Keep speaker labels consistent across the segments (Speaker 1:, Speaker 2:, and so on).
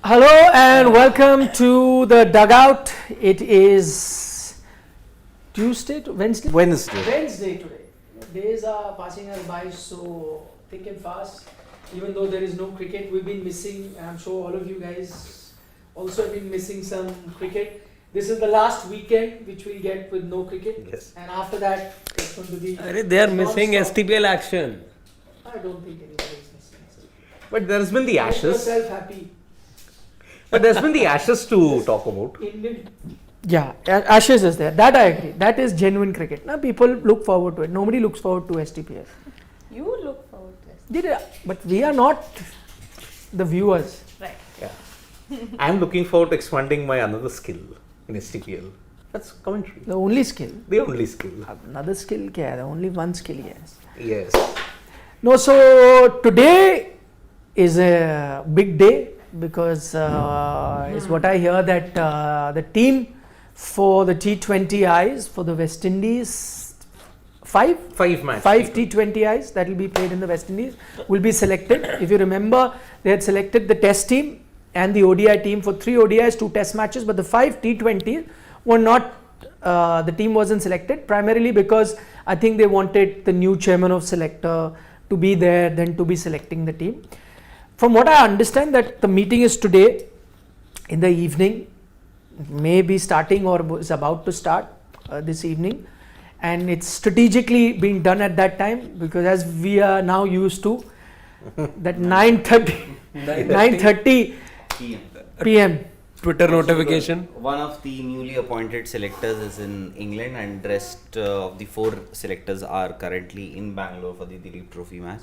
Speaker 1: Hello and welcome to the Dugout. It is Wednesday today. Days are passing us by so thick and fast. Even though there is no cricket, we've been missing. I'm sure all of you guys also have been missing some cricket. This is the last weekend which we'll get with no cricket.
Speaker 2: Yes.
Speaker 1: And after that, it's going to be.
Speaker 3: They are missing STPL action.
Speaker 1: I don't think anybody is missing.
Speaker 2: But there's been the
Speaker 1: Make
Speaker 2: Ashes.
Speaker 1: yourself happy.
Speaker 2: But there's been the Ashes to talk about.
Speaker 1: Yeah, Ashes is there. That I agree. That is genuine cricket. Now people look forward to it. Nobody looks forward to STPL.
Speaker 4: You look forward to it.
Speaker 1: But we are not the viewers.
Speaker 4: Right.
Speaker 2: Yeah. I'm looking forward to expanding my another skill in STPL. That's commentary.
Speaker 1: The only skill.
Speaker 2: The only skill.
Speaker 1: Another skill, kya hai? Only one skill, yes.
Speaker 2: Yes.
Speaker 1: No, so today is a big day because is what I hear that the team for the T20Is for the West Indies, five T20Is that will be played in the West Indies will be selected. If you remember, they had selected the Test team and the ODI team for 3 ODIs, 2 Test matches, but the 5 T20s were not. The team wasn't selected primarily because I think they wanted the new chairman of selector to be there, then to be selecting the team. From what I understand, that the meeting is today in the evening, may be starting or is about to start this evening, and it's strategically being done at that time because as we are now used to that 9:30 p.m.
Speaker 3: Twitter notification.
Speaker 5: One of the newly appointed selectors is in England and rest of the 4 selectors are currently in Bangalore for the Dilip Trophy match.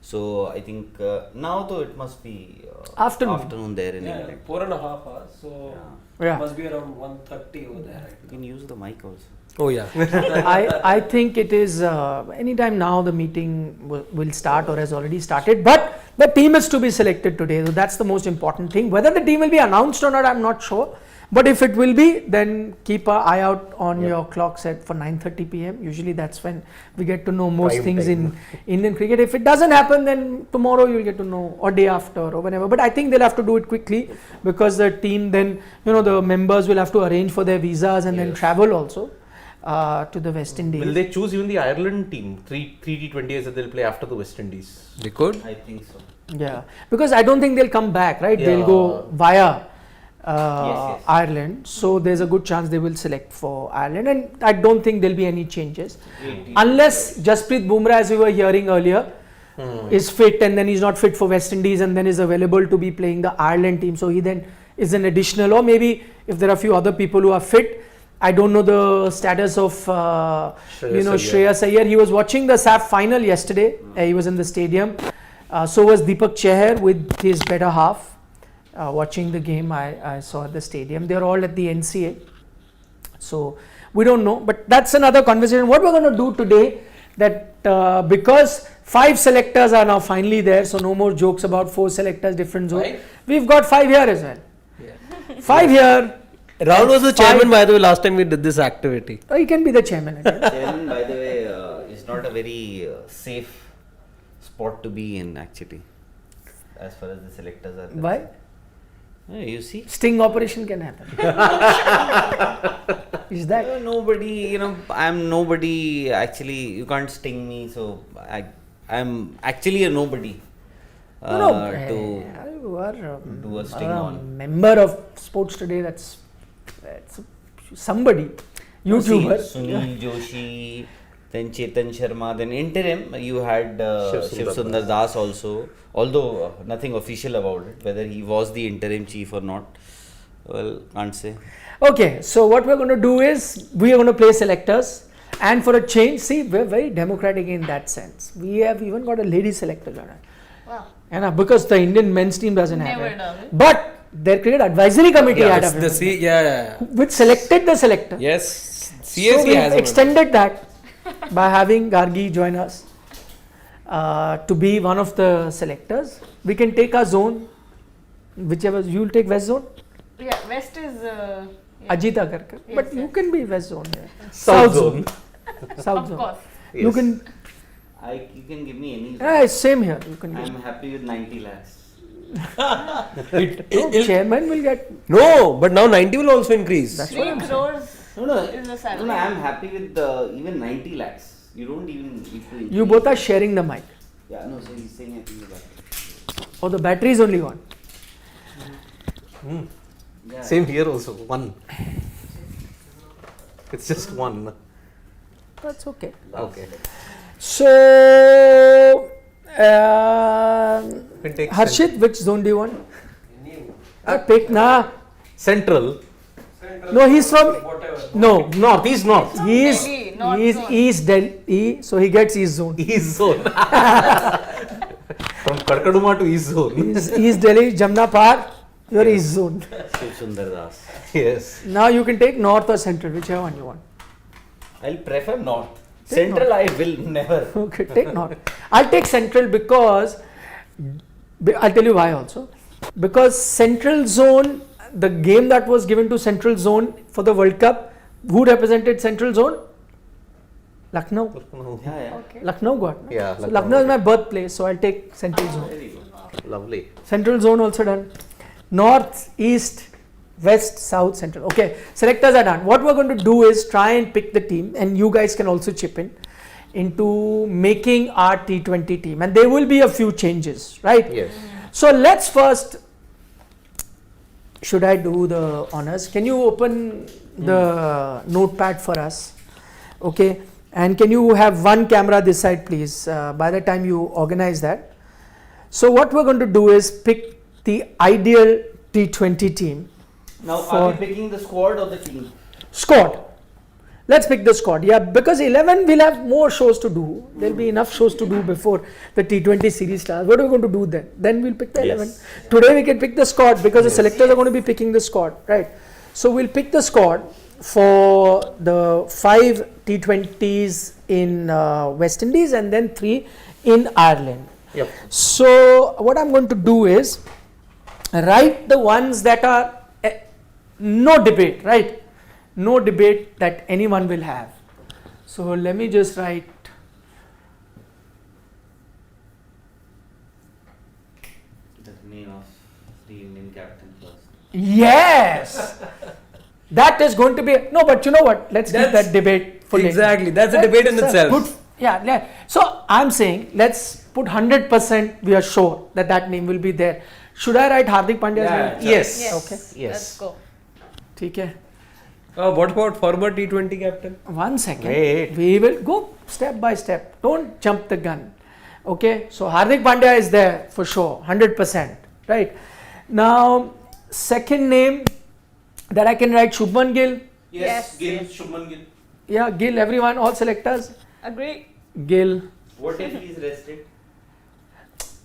Speaker 5: So I think now though it must be afternoon there in England.
Speaker 3: 4.5 hours. So
Speaker 1: Yeah.
Speaker 3: it must be around 1:30 over there.
Speaker 5: You can use the mic also.
Speaker 3: Oh yeah.
Speaker 1: I think it is anytime now the meeting will start or has already started, but the team is to be selected today, so that's the most important thing. Whether the team will be announced or not, I'm not sure, but if it will be, then keep an eye out on your clock set for 9:30 p.m. Usually that's when we get to know most
Speaker 2: Prime
Speaker 1: things
Speaker 2: time.
Speaker 1: in Indian cricket. If it doesn't happen, then tomorrow you'll get to know, or day after or whenever, but I think they'll have to do it quickly because the team then, the members will have to arrange for their visas and then travel also to the West Indies.
Speaker 2: Will they choose even the Ireland team? 3 T20Is that they'll play after the West Indies.
Speaker 3: They could.
Speaker 5: I think so.
Speaker 1: Yeah, because I don't think they'll come back, right?
Speaker 2: Yeah.
Speaker 1: They'll go via
Speaker 5: Yes.
Speaker 1: Ireland, so there's a good chance they will select for Ireland, and I don't think there'll be any changes unless Jasprit Bumrah, as we were hearing earlier, is fit and then he's not fit for West Indies and then is available to be playing the Ireland team, so he then is an additional, or maybe if there are a few other people who are fit. I don't know the status of Shreyas Iyer. He was watching the SAF final yesterday. He was in the stadium. So was Deepak Chahar with his better half. Watching the game, I saw at the stadium. They're all at the NCA. So we don't know, but that's another conversation. What we're going to do today, that because 5 selectors are now finally there, so no more jokes about 4 selectors, different zones.
Speaker 3: Right.
Speaker 1: We've got 5 here as well.
Speaker 3: Yeah.
Speaker 1: 5 here.
Speaker 3: Rahul was the chairman, by the way, last time we did this activity.
Speaker 1: Oh, he can be the chairman again.
Speaker 5: Chairman, by the way, is not a very safe spot to be in actually, as far as the selectors are concerned.
Speaker 1: Why?
Speaker 5: You see?
Speaker 1: Sting operation can happen. Is that?
Speaker 5: Nobody, I'm nobody actually, you can't sting me, so I'm actually a nobody.
Speaker 1: You are
Speaker 5: do a sting on.
Speaker 1: member of Sports Today, that's somebody. YouTuber.
Speaker 5: Sunil Joshi, then Chetan Sharma, then interim you had Shiv Sundar Das also, although nothing official about it, whether he was the interim chief or not, well, can't say.
Speaker 1: Okay, so what we're going to do is, we are going to play selectors, and for a change, see, we're very democratic in that sense. We have even got a lady selector.
Speaker 4: Wow.
Speaker 1: And because the Indian men's team doesn't have
Speaker 4: Never
Speaker 1: it.
Speaker 4: does it.
Speaker 1: But their cricket advisory committee had a which selected the selector.
Speaker 3: Yes.
Speaker 1: So
Speaker 3: CSC
Speaker 1: we
Speaker 3: has
Speaker 1: extended that by having Gargi join us to be one of the selectors. We can take our zone, whichever. You will take West zone?
Speaker 4: Yeah, West is...
Speaker 1: Ajit Agarkar.
Speaker 4: Yes,
Speaker 1: But you
Speaker 4: yes.
Speaker 1: can be West zone. Yeah.
Speaker 2: South zone.
Speaker 1: South
Speaker 4: Of
Speaker 1: zone.
Speaker 4: course.
Speaker 1: You
Speaker 2: Yes.
Speaker 1: can.
Speaker 5: You can give me any.
Speaker 1: Same here. You can.
Speaker 5: I'm happy with 90 lakhs.
Speaker 1: No, chairman will get.
Speaker 3: No, but now 90 will also increase.
Speaker 1: That's what
Speaker 4: 3
Speaker 1: I'm saying.
Speaker 4: crores
Speaker 5: No,
Speaker 4: is the salary.
Speaker 5: no, I'm happy with even 90 lakhs. You don't even need to increase.
Speaker 1: You both are sharing the mic.
Speaker 5: Yeah, no, so he's saying I think about it.
Speaker 1: Oh, the battery is only one.
Speaker 5: Yeah.
Speaker 2: Same here also, one. It's just one.
Speaker 1: That's okay.
Speaker 2: Okay.
Speaker 1: So,
Speaker 2: Can take
Speaker 1: Harshit, which zone do you want? Pick na.
Speaker 2: Central.
Speaker 1: No, he's from. No,
Speaker 2: North, East North.
Speaker 1: he's
Speaker 4: Delhi, North
Speaker 1: he's
Speaker 4: zone.
Speaker 1: East Delhi, so he gets East zone.
Speaker 2: East zone. From Karkaduma to East zone.
Speaker 1: He's East Delhi, Jamna Par, your East zone.
Speaker 5: Shiv Sundar Das.
Speaker 2: Yes.
Speaker 1: Now you can take North or Central, whichever one you want.
Speaker 5: I'll prefer North.
Speaker 1: Take
Speaker 5: Central I will never.
Speaker 1: Okay, take North. I'll take Central because I'll tell you why also. Because Central Zone, the game that was given to Central Zone for the World Cup, who represented Central Zone? Lucknow.
Speaker 5: Yeah, yeah.
Speaker 4: Okay.
Speaker 1: Lucknow got.
Speaker 2: Yeah,
Speaker 1: So
Speaker 2: Lucknow.
Speaker 1: Lucknow is my birthplace, so I'll take Central Zone.
Speaker 5: Very good.
Speaker 2: Lovely.
Speaker 1: Central Zone also done. North, East, West, South, Central. Okay, selectors are done. What we're going to do is try and pick the team, and you guys can also chip in into making our T20 team, and there will be a few changes, right?
Speaker 2: Yes.
Speaker 1: So let's first. Should I do the honors? Can you open the notepad for us? Okay, and can you have one camera this side, please? By the time you organize that. So what we're going to do is pick the ideal T20 team.
Speaker 5: Now, are
Speaker 1: For-
Speaker 5: we picking the squad or the team?
Speaker 1: Squad. Let's pick the squad. Yeah, because 11 will have more shows to do. There'll be enough shows to do before the T20 series starts. What are we going to do then? Then we'll pick the 11.
Speaker 5: Yes.
Speaker 1: Today we can pick the squad because the selectors are going to be picking the squad, right? So we'll pick the squad for the 5 T20s in West Indies and then 3 in Ireland.
Speaker 2: Yep.
Speaker 1: So what I'm going to do is write the ones that are no debate, right? No debate that anyone will have. So let me just write
Speaker 5: The name of the Indian captain first.
Speaker 1: yes. That is going to be no, but you know what? Let's keep
Speaker 3: That's-
Speaker 1: that debate for later.
Speaker 3: Exactly, that's a debate in
Speaker 1: That's
Speaker 3: itself.
Speaker 1: Good. Yeah, yeah. So I'm saying let's put 100%. We are sure that that name will be there. Should I write Hardik Pandya's
Speaker 5: Yeah,
Speaker 1: name?
Speaker 2: Yes.
Speaker 4: Yes.
Speaker 1: Okay.
Speaker 2: Yes.
Speaker 4: Let's go.
Speaker 1: ठीक है.
Speaker 3: What about former T20 captain?
Speaker 1: One second.
Speaker 2: Wait.
Speaker 1: We will go step by step. Don't jump the gun. Okay. So Hardik Pandya is there for sure, 100%. Right. Now, second name that I can write Shubman Gill.
Speaker 4: Yes.
Speaker 5: Gill, Shubman Gill.
Speaker 1: Yeah, Gill. Everyone, all selectors.
Speaker 4: Agree.
Speaker 1: Gill.
Speaker 5: What if he's rested?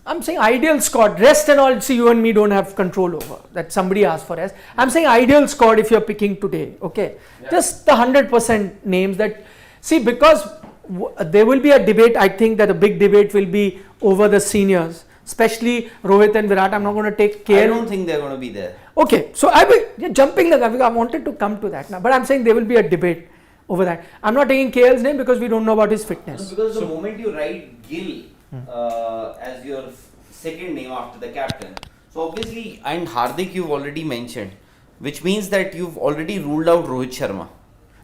Speaker 1: I'm saying ideal squad. Rest and all. See, you and me don't have control over that. Somebody asked for rest. I'm saying ideal squad if you're picking today. Okay.
Speaker 5: Yeah.
Speaker 1: Just the 100% names that. See, because there will be a debate. I think that a big debate will be over the seniors, especially Rohit and Virat. I'm not going to take
Speaker 5: I
Speaker 1: care.
Speaker 5: don't think they're going to be there.
Speaker 1: Okay. So I will you're jumping the gun. I wanted to come to that now, but I'm saying there will be a debate over that. I'm not taking KL's name because we don't know about his fitness.
Speaker 5: Because the moment you write Gill as your second name after the captain, so obviously, and Hardik you've already mentioned, which means that you've already ruled out Rohit Sharma.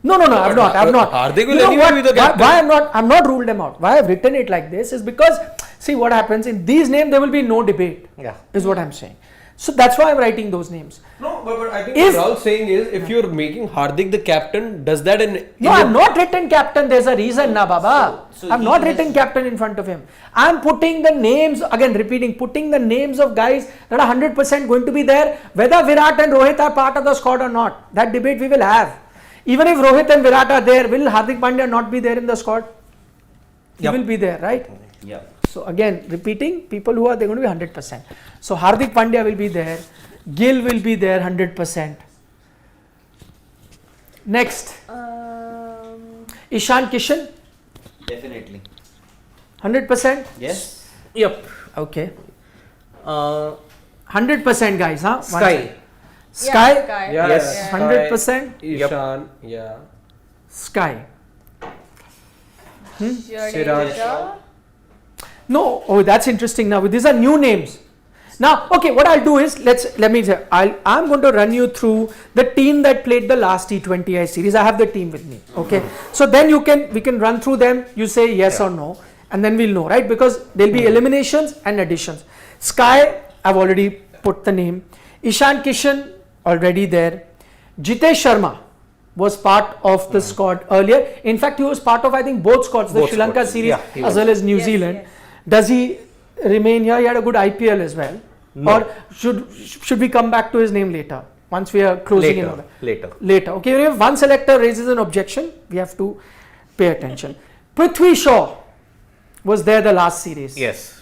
Speaker 1: No, I've not.
Speaker 3: Hardik will
Speaker 1: You know
Speaker 3: anyway
Speaker 1: what?
Speaker 3: be the captain.
Speaker 1: Why I'm not ruled them out. Why I've written it like this is because see what happens in these names there will be no debate.
Speaker 2: Yeah.
Speaker 1: Is what I'm saying. So that's why I'm writing those names.
Speaker 3: No, but I think
Speaker 1: If-
Speaker 3: what Raul's saying is, if you're making Hardik the captain, does that in
Speaker 1: No, I've not written captain. There's a reason, na Baba.
Speaker 5: So
Speaker 1: I've
Speaker 5: he
Speaker 1: not
Speaker 5: has-
Speaker 1: written captain in front of him. I'm putting the names again, repeating, putting the names of guys that are 100% going to be there, whether Virat and Rohit are part of the squad or not. That debate we will have. Even if Rohit and Virat are there, will Hardik Pandya not be there in the squad? He
Speaker 2: Yep.
Speaker 1: will be there, right?
Speaker 5: Yeah.
Speaker 1: So again, repeating, people who are they're going to be 100%. So Hardik Pandya will be there, Gill will be there 100%. Next, Ishan Kishan,
Speaker 5: Definitely.
Speaker 1: 100%.
Speaker 5: Yes.
Speaker 2: Yep.
Speaker 1: Okay,
Speaker 2: Uh,
Speaker 1: 100% guys, huh? One
Speaker 2: Sky.
Speaker 1: second. Sky,
Speaker 4: Yeah, Sky.
Speaker 3: Yeah,
Speaker 2: Yes.
Speaker 3: yeah.
Speaker 1: 100%.
Speaker 3: Ishan, yeah.
Speaker 1: Sky.
Speaker 3: Siraj.
Speaker 1: No, oh that's interesting. Now these are new names. Now, okay, what I'll do is let me say I'm going to run you through the team that played the last T20I series. I have the team with me. Okay, so then we can run through them. You say yes or no, and then we'll know, right? Because there'll be eliminations and additions. Sky, I've already put the name. Ishan Kishan already there. Jitesh Sharma was part of the squad earlier. In fact, he was part of, I think, both squads, the
Speaker 2: Both
Speaker 1: Sri Lanka
Speaker 2: squads.
Speaker 1: series
Speaker 2: Yeah, he
Speaker 1: as
Speaker 2: was.
Speaker 1: well as New
Speaker 4: Yes,
Speaker 1: Zealand.
Speaker 4: yes.
Speaker 1: Does he remain here? He had a good IPL as well.
Speaker 2: No.
Speaker 1: Or should we come back to his name later once we are closing in on it?
Speaker 2: Later.
Speaker 1: Okay, if one selector raises an objection, we have to pay attention. Prithvi Shaw was there the last series.
Speaker 2: Yes.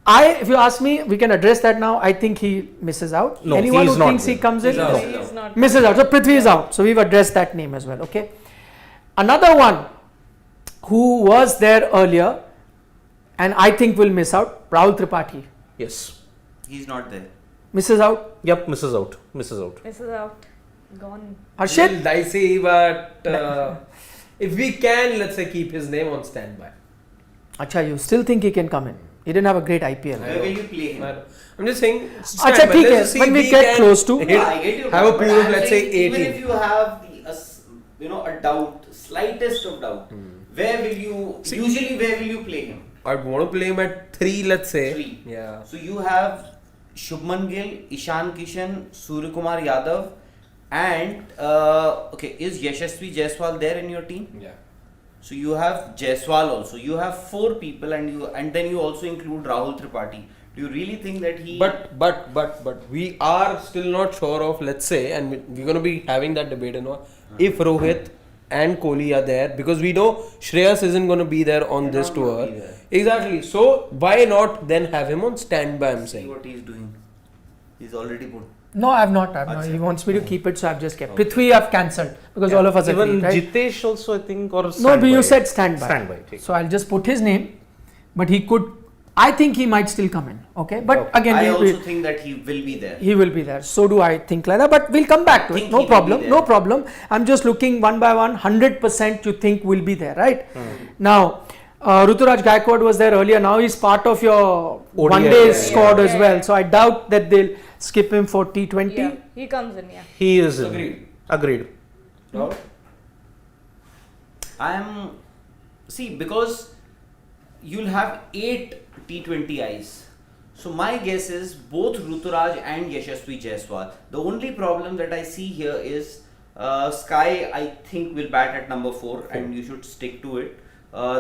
Speaker 1: If you ask me, we can address that now. I think he misses out.
Speaker 2: No,
Speaker 1: Anyone
Speaker 2: he is
Speaker 1: who
Speaker 2: not
Speaker 1: thinks he
Speaker 2: there.
Speaker 1: comes in,
Speaker 3: He's out.
Speaker 4: He's not.
Speaker 1: misses out. So Prithvi is out. So we've addressed that name as well. Okay. Another one who was there earlier and I think will miss out, Rahul Tripathi.
Speaker 2: Yes.
Speaker 5: He's not there.
Speaker 1: Misses out.
Speaker 2: Yep. Misses out.
Speaker 4: This is out. Gone.
Speaker 1: Harshit?
Speaker 3: Little dicey, but if we can, let's say, keep his name on standby.
Speaker 1: Acha, you still think he can come in? He didn't have a great IPL.
Speaker 5: Where will you play him?
Speaker 3: I'm just saying.
Speaker 1: Acha, theek hai. When we get close to.
Speaker 3: hit-
Speaker 5: Yeah, I get you.
Speaker 3: have a
Speaker 5: but
Speaker 3: pool of,
Speaker 5: I'm
Speaker 3: let's
Speaker 5: saying
Speaker 3: say, 18.
Speaker 5: Even if you have a doubt, slightest of doubt, where will you? Usually, where will you play him?
Speaker 3: I'd want to play him at 3, let's say.
Speaker 5: 3.
Speaker 3: Yeah.
Speaker 5: So you have Shubman Gill, Ishan Kishan, Suryakumar Yadav, and is Yashasvi Jaiswal there in your team?
Speaker 3: Yeah.
Speaker 5: So you have Jaiswal also. You have 4 people, and then you also include Rahul Tripathi. Do you really think that he?
Speaker 3: But we are still not sure of, let's say, and we're going to be having that debate and all, if Rohit and Kohli are there, because we know Shreyas isn't going to be there on this
Speaker 5: not
Speaker 3: tour.
Speaker 5: gonna be there.
Speaker 3: Exactly. So why not then have him on standby? I'm
Speaker 5: see
Speaker 3: saying.
Speaker 5: what he's doing. He's already put.
Speaker 1: No, I've not.
Speaker 5: Achha.
Speaker 1: He wants me to keep it, so I've just kept.
Speaker 5: Okay.
Speaker 1: Prithvi, I've cancelled because all of us
Speaker 2: Even
Speaker 1: agreed, right?
Speaker 2: Jitesh also, I think, or
Speaker 1: No,
Speaker 2: standby.
Speaker 1: but you said standby.
Speaker 2: Standby. ठीक.
Speaker 1: So I'll just put his name, but he could. I think he might still come in. Okay, but again,
Speaker 5: I
Speaker 1: we-
Speaker 5: also think that he will be there.
Speaker 1: he will be there. So do I think like that. But we'll come back to it.
Speaker 5: Think
Speaker 1: No
Speaker 5: he will
Speaker 1: problem.
Speaker 5: be
Speaker 1: No
Speaker 5: there.
Speaker 1: problem. I'm just looking one by one. 100% you think will be there, right? Now, Ruturaj Gaikwad was there earlier. Now he's part of your
Speaker 2: ODI,
Speaker 1: one-day
Speaker 2: yeah,
Speaker 1: squad
Speaker 4: yeah.
Speaker 1: as well. So I doubt that they'll skip him for T20.
Speaker 4: Yeah, he comes in. Yeah.
Speaker 2: He is in.
Speaker 3: Agreed.
Speaker 2: Agreed.
Speaker 3: No?
Speaker 5: Because you'll have 8 T20Is. So my guess is both Ruturaj and Yashasvi Jaiswal. The only problem that I see here is Sky, I think, will bat at number 4 and you should stick to it.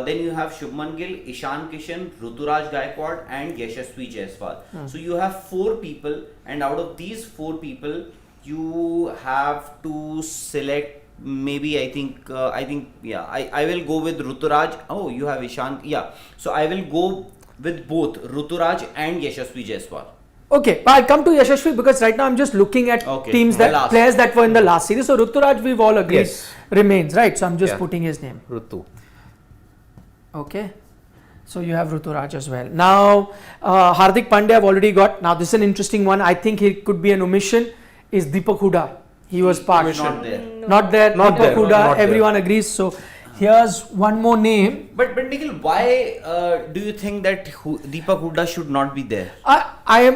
Speaker 5: Then you have Shubman Gill, Ishan Kishan, Ruturaj Gaikwad and Yashasvi Jaiswal. So you have 4 people, and out of these 4 people you have to select. Maybe I will go with Ruturaj. Oh, you have Ishan. Yeah. So I will go with both Ruturaj and Yashasvi Jaiswal.
Speaker 1: Okay, but I'll come to Yashasvi because right now I'm just looking at
Speaker 5: Okay,
Speaker 1: teams
Speaker 5: the last.
Speaker 1: players that were in the last series. So Ruturaj, we've all agreed,
Speaker 2: Yes.
Speaker 1: remains, right? So I'm just
Speaker 2: Yeah.
Speaker 1: putting his name.
Speaker 2: Rutu.
Speaker 1: Okay, so you have Ruturaj as well. Now, Hardik Pandya I've already got. Now, this is an interesting one. I think he could be an omission. Is Deepak Hooda. He was part.
Speaker 5: Not there.
Speaker 4: No.
Speaker 1: Not there.
Speaker 2: Not
Speaker 1: Deepak
Speaker 2: there,
Speaker 1: Hooda,
Speaker 2: not there.
Speaker 1: everyone agrees. So, here's one more name.
Speaker 5: But Nikhil, why do you think that Deepak Hooda should not be there?
Speaker 1: I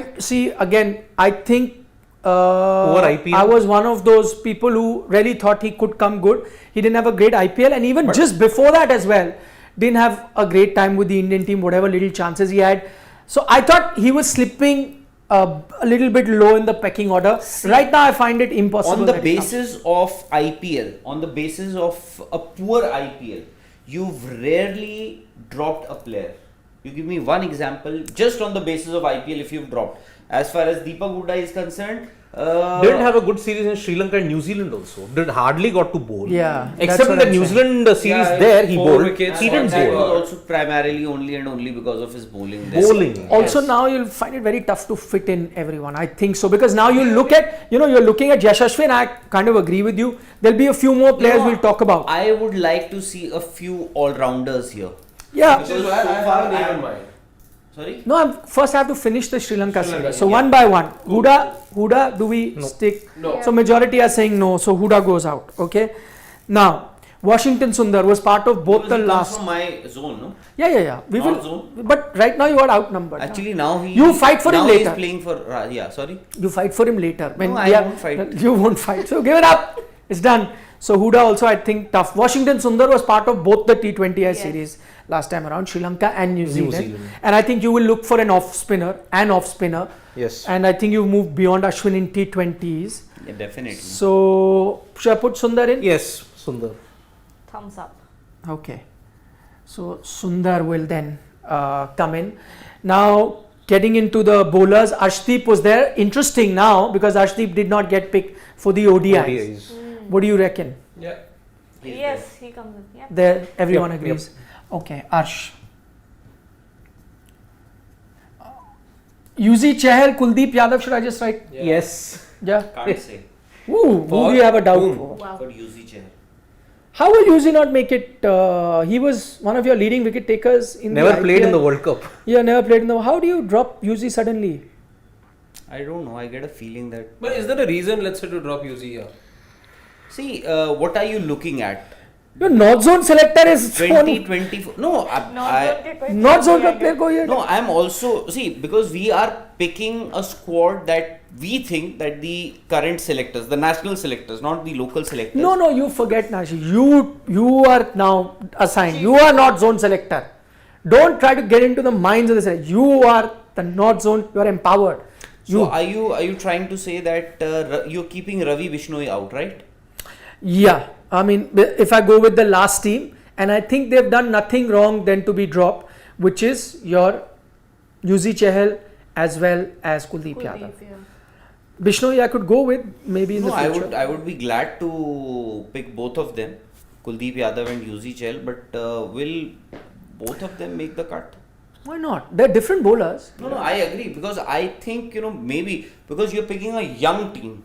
Speaker 1: think
Speaker 2: Over IPL?
Speaker 1: I was one of those people who really thought he could come good. He didn't have a great IPL, and even just before that as well, didn't have a great time with the Indian team, whatever little chances he had. So I thought he was slipping a little bit low in the pecking order. Right now, I find it impossible.
Speaker 5: On the
Speaker 1: that he comes.
Speaker 5: basis of IPL, on the basis of a poor IPL, you've rarely dropped a player. You give me one example, just on the basis of IPL, if you've dropped. As far as Deepak Hooda is concerned,
Speaker 2: Didn't have a good series in Sri Lanka and New Zealand also. Did hardly got to bowl.
Speaker 1: Yeah, that's
Speaker 2: Except in
Speaker 1: what
Speaker 2: the
Speaker 1: I'm
Speaker 2: New
Speaker 1: saying.
Speaker 2: Zealand series
Speaker 3: Yeah,
Speaker 2: there, he
Speaker 3: 4
Speaker 2: bowled.
Speaker 3: wickets,
Speaker 2: He didn't
Speaker 5: that
Speaker 2: bowl.
Speaker 5: was also primarily only because of his bowling. there.
Speaker 2: Bowling.
Speaker 1: Also,
Speaker 2: yes.
Speaker 1: now you'll find it very tough to fit in everyone. I think so, because now you look at, you're looking at Yashasvi, and I kind of agree with you. There'll be a few more players
Speaker 5: No,
Speaker 1: we'll talk about.
Speaker 5: I would like to see a few all-rounders here.
Speaker 1: Yeah.
Speaker 3: Which is why I have a name in mind.
Speaker 5: Sorry?
Speaker 1: No, first I have to finish the Sri Lanka
Speaker 3: Sri Lanka,
Speaker 1: series. So
Speaker 3: yeah.
Speaker 1: one by one. Huda, do we stick?
Speaker 3: No.
Speaker 1: So majority are saying no. So Huda goes out. Okay. Now, Washington Sundar was part of both the
Speaker 5: Because he comes
Speaker 1: last.
Speaker 5: from my zone, no?
Speaker 1: Yeah. We
Speaker 5: North
Speaker 1: will.
Speaker 5: zone?
Speaker 1: But right now you are outnumbered.
Speaker 5: Actually, now he.
Speaker 1: You fight for him
Speaker 5: now
Speaker 1: later.
Speaker 5: He's playing for. Yeah, sorry.
Speaker 1: You fight for him later.
Speaker 5: No, I
Speaker 1: we are-
Speaker 5: won't fight.
Speaker 1: You won't fight. So give it up. It's done. So Huda also, I think, tough. Washington Sundar was part of both the T20I
Speaker 4: Yes.
Speaker 1: series last time around, Sri Lanka and New Zealand.
Speaker 2: Zealand.
Speaker 1: And I think you will look for an off spinner.
Speaker 2: Yes.
Speaker 1: And I think you've moved beyond Ashwin in T20s.
Speaker 5: Yeah, definitely.
Speaker 1: So should I put Sundar in?
Speaker 2: Yes, Sundar.
Speaker 4: Thumbs up.
Speaker 1: Okay. So Sundar will then come in. Now getting into the bowlers, Arshdeep was there. Interesting now because Arshdeep did not get picked for the ODIs.
Speaker 2: ODIs.
Speaker 1: What do you reckon?
Speaker 3: Yeah.
Speaker 4: Yes, he comes in. Yeah.
Speaker 1: There, everyone
Speaker 2: Yep,
Speaker 1: agrees. Okay, Arsh. UZ Chahal, Kuldeep Yadav, should I just write?
Speaker 3: Yeah.
Speaker 2: Yes.
Speaker 1: Yeah.
Speaker 5: Can't say.
Speaker 1: Ooh, who
Speaker 3: For
Speaker 1: do you have a doubt
Speaker 3: whom?
Speaker 1: for?
Speaker 4: Wow.
Speaker 5: For UZ chair.
Speaker 1: How will UZ not make it? He was one of your leading wicket takers in
Speaker 2: Never
Speaker 1: the
Speaker 2: played in
Speaker 1: IPL.
Speaker 2: the World Cup.
Speaker 1: Yeah, never played in the. How do you drop UZ suddenly?
Speaker 5: I don't know. I get a feeling that.
Speaker 3: But is there a reason, let's say, to drop UZ here?
Speaker 5: See, what are you looking at?
Speaker 1: Your North Zone selector is
Speaker 5: 2024. No,
Speaker 1: North Zone का player को ये.
Speaker 5: No, I'm also see because we are picking a squad that we think that the current selectors, the national selectors, not the local selectors.
Speaker 1: No, you forget Nashi. You are now assigned. You are not zone selector. Don't try to get into the minds of the selector. You are the North Zone. You are empowered.
Speaker 5: So are you trying to say that you're keeping Ravi Bishnoi out, right?
Speaker 1: Yeah, I mean, if I go with the last team, and I think they've done nothing wrong then to be dropped, which is your UZ Chahal as well as Kuldeep Yadav.
Speaker 4: Yeah.
Speaker 1: Bishnoi I could go with maybe in
Speaker 5: No,
Speaker 1: the
Speaker 5: I
Speaker 1: future.
Speaker 5: would be glad to pick both of them, Kuldeep Yadav and UZ Chahal, but will both of them make the cut?
Speaker 1: Why not? They're different bowlers.
Speaker 5: No, I agree because I think maybe because you're picking a young team,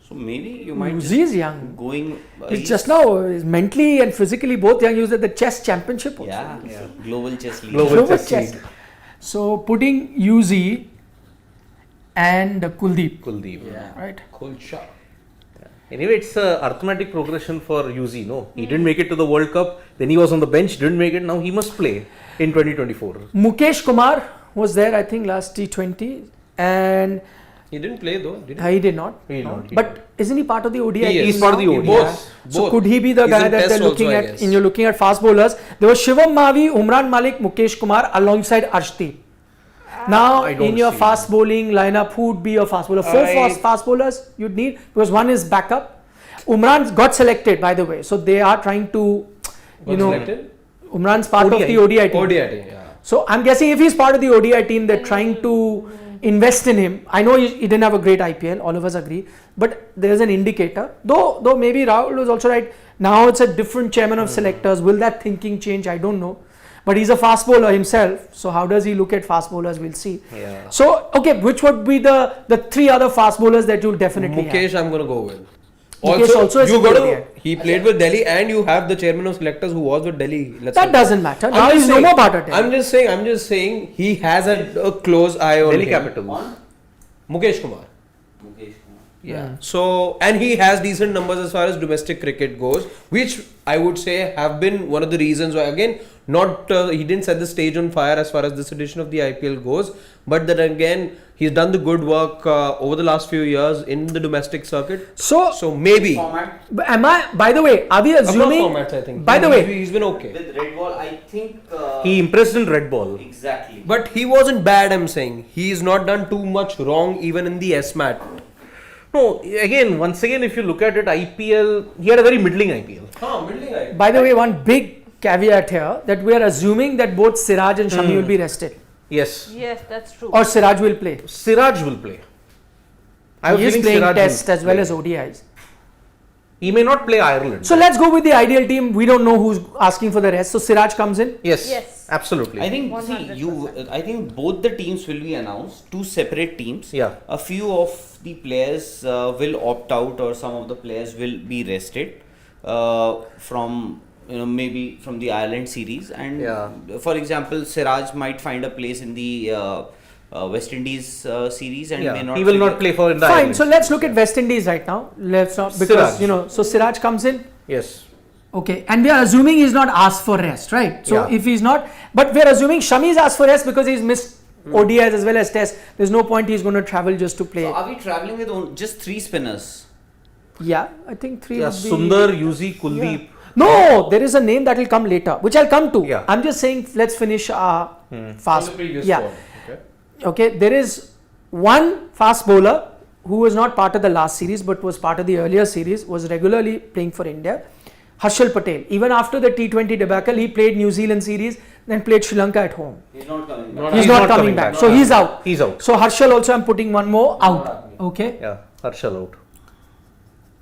Speaker 5: so maybe you might
Speaker 1: UZ
Speaker 5: just
Speaker 1: is young.
Speaker 5: going.
Speaker 1: He's just now is mentally and physically both young. He was at the chess championship also.
Speaker 5: Yeah, global chess league.
Speaker 2: Global
Speaker 1: Global
Speaker 2: chess
Speaker 1: chess.
Speaker 2: league.
Speaker 1: So putting UZ and Kuldeep,
Speaker 2: Kuldeep.
Speaker 5: Yeah.
Speaker 1: right?
Speaker 3: Kulsha.
Speaker 2: Anyway, it's a arithmetic progression for UZ. No, he didn't make it to the World Cup. Then he was on the bench, didn't make it. Now he must play in 2024.
Speaker 1: Mukesh Kumar was there, I think, last T20, and
Speaker 3: He didn't play though, did he?
Speaker 1: he did not.
Speaker 2: He did not, he
Speaker 1: But isn't he part of the ODI?
Speaker 3: He is.
Speaker 1: team
Speaker 2: He's part of
Speaker 1: now?
Speaker 2: the ODI.
Speaker 3: Both.
Speaker 1: So
Speaker 3: both.
Speaker 1: could he be the
Speaker 3: He's
Speaker 1: guy
Speaker 3: in
Speaker 1: that
Speaker 3: test
Speaker 1: they're looking
Speaker 3: also, I
Speaker 1: at?
Speaker 3: guess.
Speaker 1: And you're looking at fast bowlers. There was Shivam Mavi, Umran Malik, Mukesh Kumar alongside Arshdeep. Now
Speaker 2: I don't
Speaker 1: in your
Speaker 2: see
Speaker 1: fast bowling lineup, who would be your fast bowler? Four fast bowlers you'd need because one is backup. Umran got selected, by the way, so they are trying to,
Speaker 3: Got selected?
Speaker 1: Umran's part of
Speaker 2: ODI.
Speaker 1: the ODI team.
Speaker 3: ODI team, yeah.
Speaker 1: So I'm guessing if he's part of the ODI team, they're trying to invest in him. I know he didn't have a great IPL, all of us agree, but there's an indicator. Though maybe Rahul was also right. Now it's a different chairman of selectors. Will that thinking change? I don't know. But he's a fast bowler himself. So how does he look at fast bowlers? We'll see.
Speaker 2: Yeah.
Speaker 1: So okay, which would be the three other fast bowlers that you'll definitely
Speaker 3: Mukesh,
Speaker 1: have?
Speaker 3: I'm going to go with.
Speaker 1: Mukesh also has
Speaker 3: you
Speaker 1: a
Speaker 3: got
Speaker 1: good
Speaker 3: to. He played with Delhi, and you have the chairman of selectors who was with Delhi.
Speaker 1: That doesn't matter. Now
Speaker 3: I'm
Speaker 1: he's
Speaker 3: just
Speaker 1: no
Speaker 3: saying-
Speaker 1: more part of it.
Speaker 3: I'm just saying he has a close eye on
Speaker 2: Delhi
Speaker 3: him.
Speaker 2: Capitals.
Speaker 3: Mukesh Kumar.
Speaker 5: Mukesh Kumar.
Speaker 3: Yeah. So, and he has decent numbers as far as domestic cricket goes, which I would say have been one of the reasons why, again, not he didn't set the stage on fire as far as this edition of the IPL goes, but then again, he's done the good work over the last few years in the domestic circuit. So maybe.
Speaker 5: Format
Speaker 1: By the way, are we assuming?
Speaker 3: Formats, I think.
Speaker 1: By the way,
Speaker 3: he's been okay.
Speaker 5: with red ball, I think.
Speaker 2: He impressed in red ball.
Speaker 5: Exactly.
Speaker 3: But he wasn't bad, I'm saying. He's not done too much wrong even in the S-mat.
Speaker 2: No, once again, if you look at it, IPL, he had a very middling IPL.
Speaker 1: by the way, one big caveat here that we are assuming that both Siraj and Shami will be rested,
Speaker 2: Yes.
Speaker 4: Yes, that's true.
Speaker 1: or Siraj will play.
Speaker 2: Siraj will play. I have
Speaker 1: He
Speaker 2: a
Speaker 1: is
Speaker 2: feeling
Speaker 1: playing
Speaker 2: Siraj
Speaker 1: Test
Speaker 2: will
Speaker 1: as well
Speaker 2: play.
Speaker 1: as ODIs.
Speaker 2: He may not play Ireland.
Speaker 1: So let's go with the ideal team. We don't know who's asking for the rest. So Siraj comes in.
Speaker 2: Yes.
Speaker 4: Yes.
Speaker 2: Absolutely.
Speaker 5: I think
Speaker 4: 100%.
Speaker 5: I think both the teams will be announced, two separate teams.
Speaker 2: Yeah.
Speaker 5: A few of the players will opt out, or some of the players will be rested from maybe from the Ireland series. And
Speaker 2: Yeah.
Speaker 5: for example, Siraj might find a place in the West Indies series and may not.
Speaker 2: He will
Speaker 5: figure-
Speaker 2: not play for in the
Speaker 1: Fine.
Speaker 2: Ireland.
Speaker 1: So let's look at West Indies right now. Let's not because
Speaker 2: Siraj.
Speaker 1: so Siraj comes in.
Speaker 2: Yes.
Speaker 1: Okay, and we are assuming he's not asked for rest, right? So
Speaker 2: Yeah.
Speaker 1: if he's not, but we are assuming Shami's asked for rest because he's missed ODIs as well as tests. There's no point he's going to travel just to play.
Speaker 5: So are we traveling with just 3 spinners?
Speaker 1: Yeah, I think 3
Speaker 2: Yeah,
Speaker 1: would be...
Speaker 2: Sundar, Yuzi, Kuldeep.
Speaker 1: No, there is a name that will come later, which I'll come to.
Speaker 2: Yeah.
Speaker 1: I'm just saying, let's finish our fast.
Speaker 3: From the previous
Speaker 1: Yeah.
Speaker 3: squad, okay.
Speaker 1: Okay, there is one fast bowler who was not part of the last series but was part of the earlier series, was regularly playing for India. Harshal Patel. Even after the T20 debacle, he played New Zealand series, then played Sri Lanka at home.
Speaker 5: He's not coming back.
Speaker 1: He's not coming back. So he's out.
Speaker 2: He's out.
Speaker 1: So Harshal also, I'm putting one more out. Okay.
Speaker 2: Yeah, Harshal out.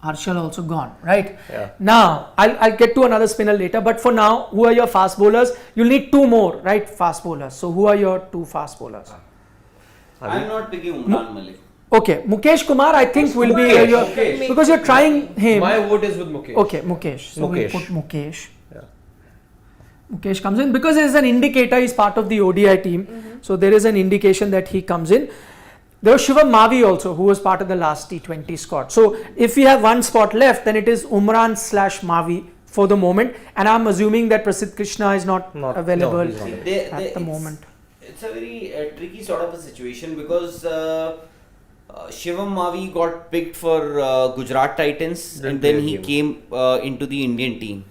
Speaker 1: Harshal also gone, right?
Speaker 2: Yeah.
Speaker 1: Now, I'll get to another spinner later, but for now, who are your fast bowlers? You'll need 2 more, right? Fast bowlers. So who are your 2 fast bowlers?
Speaker 5: I'm not picking Umran Malik.
Speaker 1: Okay, Mukesh Kumar, I think will be your,
Speaker 3: Mukesh.
Speaker 1: because you're trying him.
Speaker 3: My vote is with Mukesh.
Speaker 1: Okay, Mukesh. So
Speaker 2: Mukesh.
Speaker 1: we'll put Mukesh.
Speaker 2: Yeah.
Speaker 1: Mukesh comes in because there is an indicator. He's part of the ODI team, so there is an indication that he comes in. There was Shivam Mavi also, who was part of the last T20 squad. So if we have one spot left, then it is Umran / Mavi for the moment, and I'm assuming that Prasidh Krishna is not available
Speaker 2: no, he's not.
Speaker 1: at the moment.
Speaker 5: It's a very tricky sort of a situation because Shivam Mavi got picked for Gujarat Titans
Speaker 2: Didn't
Speaker 5: and then
Speaker 2: play a
Speaker 5: he
Speaker 2: game.
Speaker 5: came into the Indian team.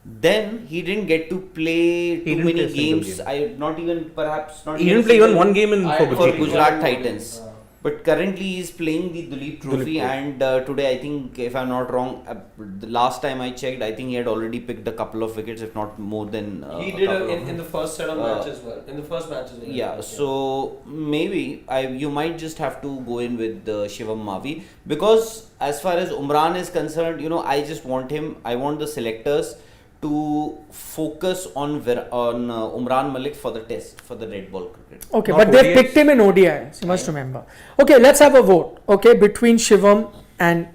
Speaker 5: Then he didn't get to play too
Speaker 2: didn't
Speaker 5: many
Speaker 2: play a single
Speaker 5: games.
Speaker 2: game.
Speaker 5: I not even perhaps not.
Speaker 2: He
Speaker 5: even
Speaker 2: didn't play even
Speaker 5: single
Speaker 2: one game for
Speaker 5: for
Speaker 2: Gujarat.
Speaker 5: Gujarat Titans. But currently he is playing the Duleep Trophy,
Speaker 2: Trophy.
Speaker 5: and today I think, if I'm not wrong, the last time I checked, I think he had already picked a couple of wickets, if not more than.
Speaker 3: He
Speaker 5: a
Speaker 3: did
Speaker 5: couple of-
Speaker 3: in the first set of matches as well. In the first match as well.
Speaker 5: Yeah, so maybe you might just have to go in with Shivam Mavi, because as far as Umran is concerned, I just want him. I want the selectors to focus on Umran Malik for the test, for the red ball cricket.
Speaker 1: Okay,
Speaker 2: Not
Speaker 1: but they
Speaker 2: ODIs.
Speaker 1: picked him in ODIs, you must remember. Okay, let's have a vote, okay, between Shivam and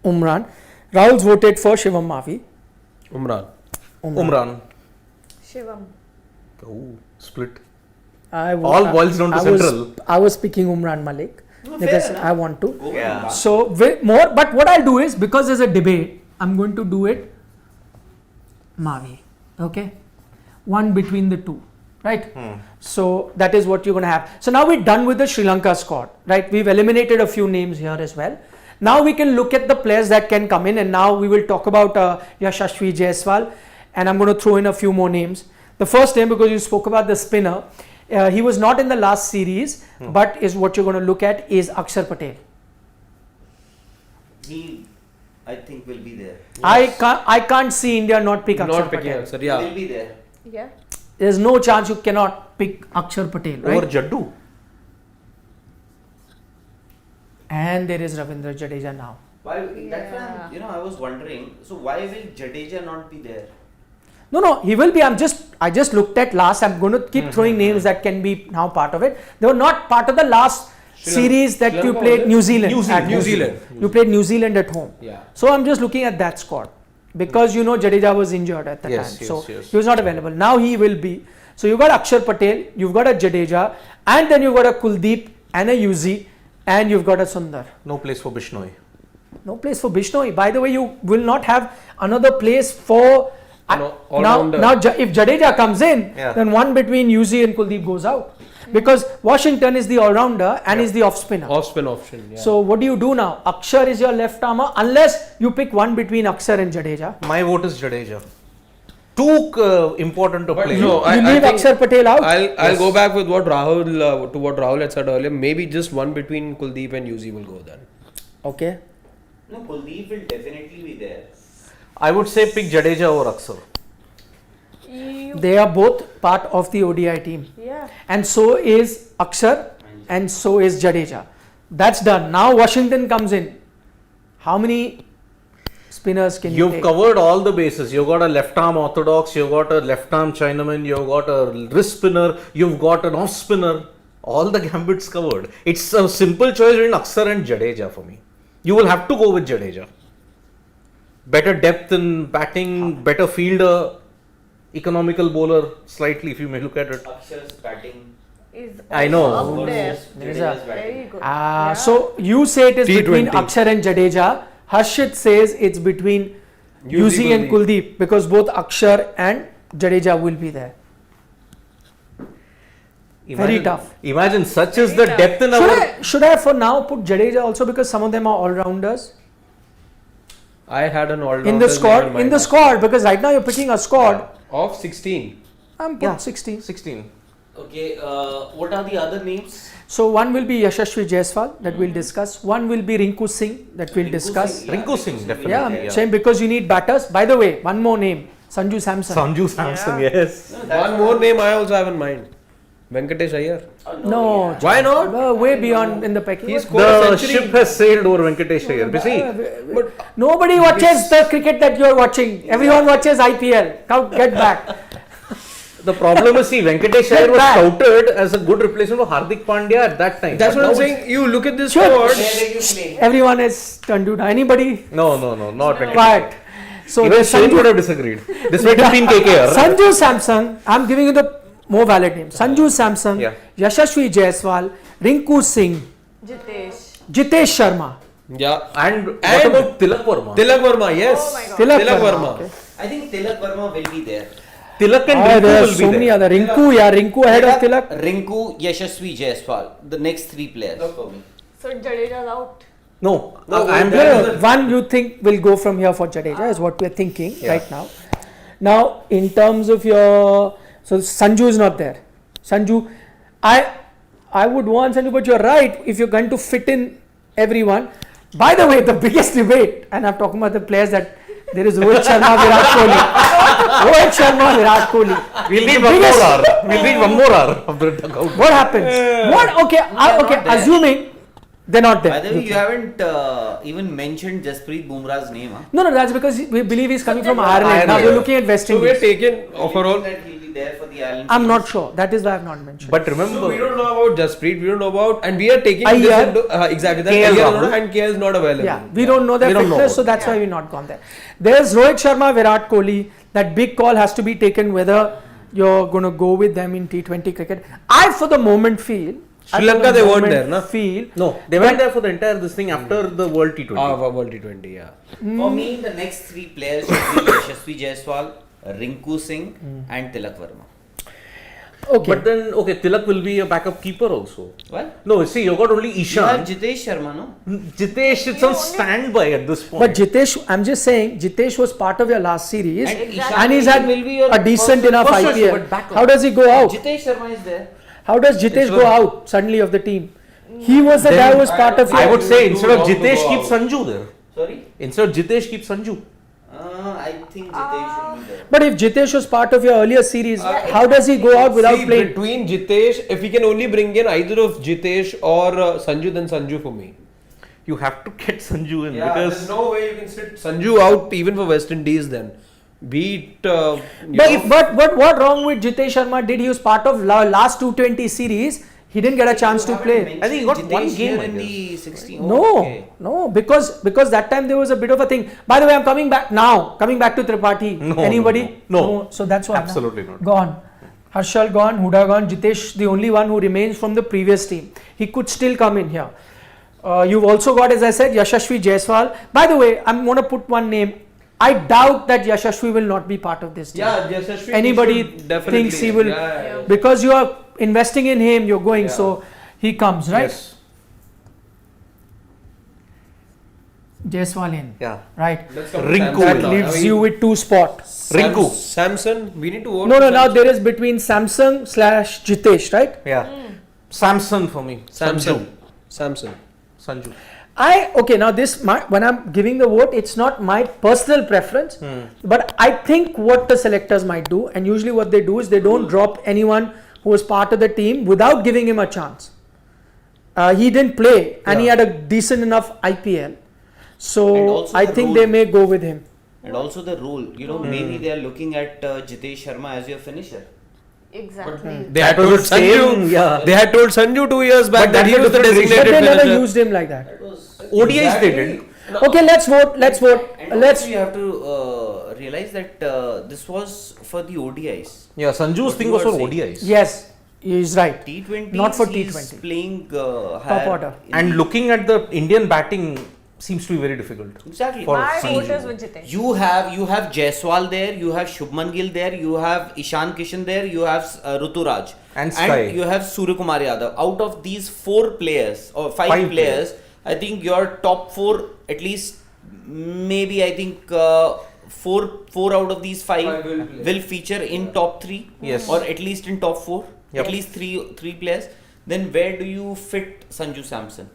Speaker 1: Umran. Rahul's voted for Shivam Mavi.
Speaker 3: Umran.
Speaker 2: Umran.
Speaker 4: Shivam.
Speaker 2: Oh, split.
Speaker 1: All
Speaker 2: boils down to central.
Speaker 1: I was picking Umran Malik because
Speaker 5: enough.
Speaker 1: I want to.
Speaker 5: Go
Speaker 2: Yeah.
Speaker 5: back.
Speaker 1: So more, but what I'll do is, because there's a debate, I'm going to do it Mavi. Okay, one between the two, right? So that is what you're going to have. So now we're done with the Sri Lanka squad, right? We've eliminated a few names here as well. Now we can look at the players that can come in, and now we will talk about Yashasvi Jaiswal, and I'm going to throw in a few more names. The first name, because you spoke about the spinner, he was not in the last series, but is what you're going to look at is Akshar Patel.
Speaker 5: He, I think, will be there.
Speaker 1: I can't see India not pick Akshar
Speaker 3: Not picking
Speaker 1: Patel.
Speaker 3: answer.
Speaker 5: He
Speaker 3: Yeah.
Speaker 5: will be there.
Speaker 4: Yeah.
Speaker 1: There's no chance you cannot pick Akshar Patel, right?
Speaker 2: Over Jaddu.
Speaker 1: And there is Ravindra Jadeja now.
Speaker 5: Why? That's why I was wondering. So why will Jadeja not be there?
Speaker 1: No, he will be. I just looked at last. I'm going to keep throwing names that can be now part of it. They were not part of the last series that
Speaker 3: Sri
Speaker 1: you
Speaker 3: Lanka
Speaker 1: played.
Speaker 3: was it?
Speaker 1: New Zealand. at
Speaker 3: New
Speaker 1: home.
Speaker 3: Zealand.
Speaker 1: You played New Zealand at home.
Speaker 3: Yeah.
Speaker 1: So I'm just looking at that squad because Jadeja was injured at the
Speaker 2: Yes,
Speaker 1: time, so
Speaker 2: yes.
Speaker 1: he was not available. Now he will be. So you've got Akshar Patel, you've got a Jadeja, and then you've got a Kuldeep and a Yuzi, and you've got a Sundar.
Speaker 2: No place for Bishnoi.
Speaker 1: No place for Bishnoi. By the way, you will not have another place for.
Speaker 3: No, all-rounder.
Speaker 1: If Jadeja comes in,
Speaker 2: Yeah.
Speaker 1: then one between Yuzi and Kuldeep goes out, because Washington is the all-rounder and is the off-spinner.
Speaker 3: Off spin option. Yeah.
Speaker 1: So what do you do now? Akshar is your left armer, unless you pick one between Akshar and Jadeja.
Speaker 2: My vote is Jadeja. Too important to
Speaker 3: But
Speaker 2: play.
Speaker 3: no,
Speaker 1: You leave
Speaker 3: think
Speaker 1: Akshar Patel out.
Speaker 3: I'll go back with what Rahul had said earlier. Maybe just one between Kuldeep and Yuzi will go then.
Speaker 1: Okay.
Speaker 5: No, Kuldeep will definitely be there.
Speaker 2: I would say pick Jadeja over Akshar.
Speaker 1: They are both part of the ODI team,
Speaker 4: Yeah.
Speaker 1: and so is Akshar, and so is Jadeja. That's done. Now Washington comes in. How many spinners can you
Speaker 2: You've
Speaker 1: take?
Speaker 2: covered all the bases. You've got a left arm orthodox, you've got a left arm Chinaman, you've got a wrist spinner, you've got an off spinner. All the gambits covered. It's a simple choice between Akshar and Jadeja for me. You will have to go with Jadeja. Better depth in batting, better fielder, economical bowler slightly if you may look at it.
Speaker 5: Akshar's batting.
Speaker 4: Is
Speaker 2: I know.
Speaker 4: also up there.
Speaker 1: There is
Speaker 5: Jadeja's
Speaker 1: a-
Speaker 5: batting.
Speaker 4: Very good.
Speaker 1: So you say it is between
Speaker 3: T20.
Speaker 1: Akshar and Jadeja. Harshit says it's between Yuzi and Kuldeep, because both Akshar and Jadeja will be there. Very tough.
Speaker 2: Imagine such is the depth in our.
Speaker 1: Should I for now put Jadeja also, because some of them are all-rounders
Speaker 3: I had an all-rounder
Speaker 1: in the squad? In the squad, because right now you're picking a squad.
Speaker 3: of 16.
Speaker 1: I'm put 16.
Speaker 2: 16.
Speaker 5: Okay, what are the other names?
Speaker 1: So one will be Yashasvi Jaiswal that we'll discuss. One will be Rinku Singh that we'll discuss.
Speaker 5: Singh,
Speaker 2: Rinku Singh, definitely.
Speaker 1: Yeah, same, because you need batters. By the way, one more name, Sanju Samson.
Speaker 2: Sanju Samson, yes.
Speaker 3: One more name I also have in mind. Venkatesh Iyer.
Speaker 1: No,
Speaker 3: Why not?
Speaker 1: way beyond in the pecking.
Speaker 3: He's scored a
Speaker 2: The
Speaker 3: century.
Speaker 2: ship has sailed over Venkatesh Iyer. You see,
Speaker 3: But
Speaker 1: Nobody watches the cricket that you're watching. Everyone watches IPL. Come, get back.
Speaker 2: the problem is, see, Venkatesh Iyer was touted as a good replacement for Hardik Pandya at that time.
Speaker 3: that's
Speaker 2: But
Speaker 3: what I'm
Speaker 2: now it's-
Speaker 3: saying. You look at this
Speaker 1: Sure.
Speaker 3: squad.
Speaker 5: Where are you playing?
Speaker 1: Everyone is turned to anybody
Speaker 2: No, not Venkatesh.
Speaker 1: quiet. So
Speaker 2: Even
Speaker 1: the
Speaker 2: Shane would have disagreed. Despite him being KKR.
Speaker 1: Sanju Samson, I'm giving you the more valid name. Sanju Samson,
Speaker 2: Yeah.
Speaker 1: Yashasvi Jaiswal, Rinku Singh,
Speaker 4: Jitesh.
Speaker 1: Jitesh Sharma.
Speaker 3: Yeah.
Speaker 2: And what about Tilak Verma?
Speaker 3: Tilak Verma, yes.
Speaker 4: Oh my God.
Speaker 1: Tilak
Speaker 3: Verma.
Speaker 1: Okay.
Speaker 5: I think Tilak Verma will be there.
Speaker 2: Tilak and
Speaker 1: Ah,
Speaker 2: Rinku
Speaker 1: there are
Speaker 2: will be
Speaker 1: so many
Speaker 2: there.
Speaker 1: other. Rinku ahead of Tilak.
Speaker 5: Rinku, Yashasvi Jaiswal. The next three players for me.
Speaker 4: So Jadeja's out.
Speaker 2: No,
Speaker 3: No,
Speaker 2: I'm
Speaker 3: there
Speaker 2: there.
Speaker 3: is
Speaker 1: No, one you think will go from here for Jadeja is what we're thinking right now. Now, in terms of your, so Sanju is not there. Sanju, I would want Sanju, but you're right. If you're going to fit in everyone, by the way, the biggest debate, and I'm talking about the players that there is Rohit Sharma, Virat Kohli. Rohit Sharma, Virat Kohli.
Speaker 2: We'll need one more hour. We'll need one more hour of the dugout.
Speaker 1: What happens? What? Okay, okay.
Speaker 5: there.
Speaker 1: Assuming they're not there.
Speaker 5: By the way, you haven't even mentioned Jasprit Bumrah's name. Huh?
Speaker 1: No, that's because we believe he's coming from
Speaker 4: Ireland.
Speaker 1: Ireland. Now
Speaker 2: Ireland.
Speaker 1: we're looking at West
Speaker 3: So we're
Speaker 1: Indies.
Speaker 3: taking overall.
Speaker 5: That he'll be there for the Ireland.
Speaker 1: I'm not
Speaker 5: series.
Speaker 1: sure. That is why I've not mentioned.
Speaker 2: But
Speaker 3: So we
Speaker 2: remember,
Speaker 3: don't know about Jasprit, we don't know about, and we are taking
Speaker 1: Iyer.
Speaker 3: this into, exactly that
Speaker 2: KL
Speaker 3: Iyer
Speaker 2: Rahul.
Speaker 3: and KL is not available.
Speaker 1: yeah, we don't know their
Speaker 2: We don't know
Speaker 1: fitness, so
Speaker 2: about
Speaker 1: that's why we've not gone there. There's Rohit Sharma, Virat Kohli. That big call has to be taken whether you're going to go with them in T20 cricket. I, for the moment, feel.
Speaker 3: Sri Lanka, they weren't there, na?
Speaker 1: Feel.
Speaker 2: no, they went there for the entire this thing after the World T20.
Speaker 3: World T20, yeah.
Speaker 5: For me, the next three players should be Yashasvi Jaiswal, Rinku Singh, and Tilak Verma.
Speaker 1: Okay.
Speaker 2: But then, okay, Tilak will be a backup keeper also.
Speaker 5: What?
Speaker 2: No, see, you got only
Speaker 5: You have
Speaker 2: Ishan.
Speaker 5: Jitesh Sharma, no?
Speaker 2: Jitesh, it's on standby at this point.
Speaker 1: But Jitesh, I'm just saying, Jitesh was part of your last series,
Speaker 5: And
Speaker 1: and he's had
Speaker 5: will be your
Speaker 1: a decent
Speaker 5: first-
Speaker 1: enough
Speaker 2: first choice,
Speaker 1: IPL.
Speaker 2: but backup.
Speaker 1: How does he go out?
Speaker 5: Jitesh Sharma is there.
Speaker 1: How does Jitesh go out suddenly of the team? He was the
Speaker 2: Then
Speaker 1: guy who was part of
Speaker 2: I
Speaker 1: your.
Speaker 2: would say instead of
Speaker 3: Too long to
Speaker 2: Jitesh,
Speaker 3: go
Speaker 2: keep
Speaker 3: out.
Speaker 2: Sanju there.
Speaker 5: Sorry?
Speaker 2: Instead of Jitesh, keep Sanju.
Speaker 5: I think Jitesh should be there.
Speaker 1: But if Jitesh was part of your earlier series, how does he go out without
Speaker 3: See,
Speaker 1: playing?
Speaker 3: between Jitesh, if we can only bring in either of Jitesh or Sanju, then Sanju for me.
Speaker 2: You have to get Sanju in
Speaker 3: Yeah,
Speaker 2: because.
Speaker 3: there's no way you can sit Sanju out even for West Indies then. Be it,
Speaker 1: But what wrong with Jitesh Sharma? Did he was part of last 220 series? He didn't get a chance to play.
Speaker 2: I think he got
Speaker 5: Jitesh
Speaker 2: one game,
Speaker 5: here
Speaker 2: I
Speaker 5: in
Speaker 2: guess.
Speaker 5: the 16.
Speaker 1: No,
Speaker 5: Okay.
Speaker 1: no, because that time there was a bit of a thing. By the way, I'm coming back now. Coming back to Tripathi.
Speaker 2: No,
Speaker 1: Anybody?
Speaker 2: no.
Speaker 1: So that's why.
Speaker 2: Absolutely not.
Speaker 1: Gone. Harshal gone. Huda gone. Jitesh, the only one who remains from the previous team. He could still come in here. You've also got, as I said, Yashasvi Jaiswal. By the way, I'm going to put one name. I doubt that Yashasvi will not be part of this team.
Speaker 3: yeah, Yashasvi
Speaker 1: Anybody
Speaker 3: should definitely-
Speaker 1: thinks he will,
Speaker 3: Yeah.
Speaker 1: because you are investing in him, you're going,
Speaker 3: Yeah.
Speaker 1: so he comes, right?
Speaker 2: Yes.
Speaker 1: Jaiswal in,
Speaker 2: Yeah.
Speaker 1: right?
Speaker 3: Let's come to
Speaker 2: Rinku
Speaker 3: Samson
Speaker 1: That
Speaker 3: now.
Speaker 1: leaves
Speaker 3: I mean,
Speaker 1: you with two spots.
Speaker 2: Rinku.
Speaker 3: Samson, we need to vote.
Speaker 1: No,
Speaker 3: for
Speaker 1: no, now
Speaker 3: Samson.
Speaker 1: there is between Samsung / Jitesh, right?
Speaker 2: Yeah. Samson for me.
Speaker 3: Samson. Samson.
Speaker 2: Sanju.
Speaker 1: Okay, now when I'm giving the vote, it's not my personal preference, but I think what the selectors might do, and usually what they do is they don't drop anyone who was part of the team without giving him a chance. He didn't play and he
Speaker 2: Yeah.
Speaker 1: had a decent enough IPL.
Speaker 5: And
Speaker 1: So
Speaker 5: also
Speaker 1: I
Speaker 5: the
Speaker 1: think
Speaker 5: rule.
Speaker 1: they may go with him.
Speaker 5: And also the rule, maybe they are looking at Jitesh Sharma as your finisher.
Speaker 4: Exactly.
Speaker 3: They had
Speaker 2: That was
Speaker 3: told
Speaker 2: the same,
Speaker 3: Sanju.
Speaker 2: yeah.
Speaker 3: They had told Sanju 2 years back
Speaker 2: But
Speaker 3: that he
Speaker 2: that's
Speaker 3: was the
Speaker 2: a different
Speaker 1: But
Speaker 3: designated
Speaker 1: they never
Speaker 3: finisher.
Speaker 1: used him like that.
Speaker 2: ODIs they
Speaker 3: Exactly.
Speaker 2: did.
Speaker 1: Okay, let's vote. Let's vote.
Speaker 5: And
Speaker 1: Let's.
Speaker 5: also you have to realize that this was for the ODIs.
Speaker 2: Yeah, Sanju's
Speaker 5: What
Speaker 2: thing
Speaker 5: you
Speaker 2: was
Speaker 5: are
Speaker 2: for
Speaker 5: saying.
Speaker 2: ODIs.
Speaker 1: Yes, he's right.
Speaker 5: T20
Speaker 1: Not for
Speaker 5: he's
Speaker 1: T20.
Speaker 5: playing
Speaker 1: Top
Speaker 5: higher
Speaker 1: order.
Speaker 5: in
Speaker 2: And
Speaker 5: the-
Speaker 2: looking at the Indian batting, seems to be very difficult.
Speaker 5: Exactly.
Speaker 2: For
Speaker 4: My
Speaker 2: Sanju.
Speaker 4: vote is with Jitesh.
Speaker 5: You have Jaiswal there, you have Shubman Gill there, you have Ishan Kishan there, you have Ruturaj,
Speaker 2: And Sky.
Speaker 5: you have Suryakumar Yadav. Out of these 4 players or 5
Speaker 2: Five
Speaker 5: players, I think your top 4, at least maybe I think 4 out of these 5
Speaker 3: Five will play.
Speaker 5: feature in top 3.
Speaker 2: Yes.
Speaker 5: Or at least in top 4.
Speaker 2: Yep.
Speaker 5: At least three players. Then where do you fit Sanju Samson?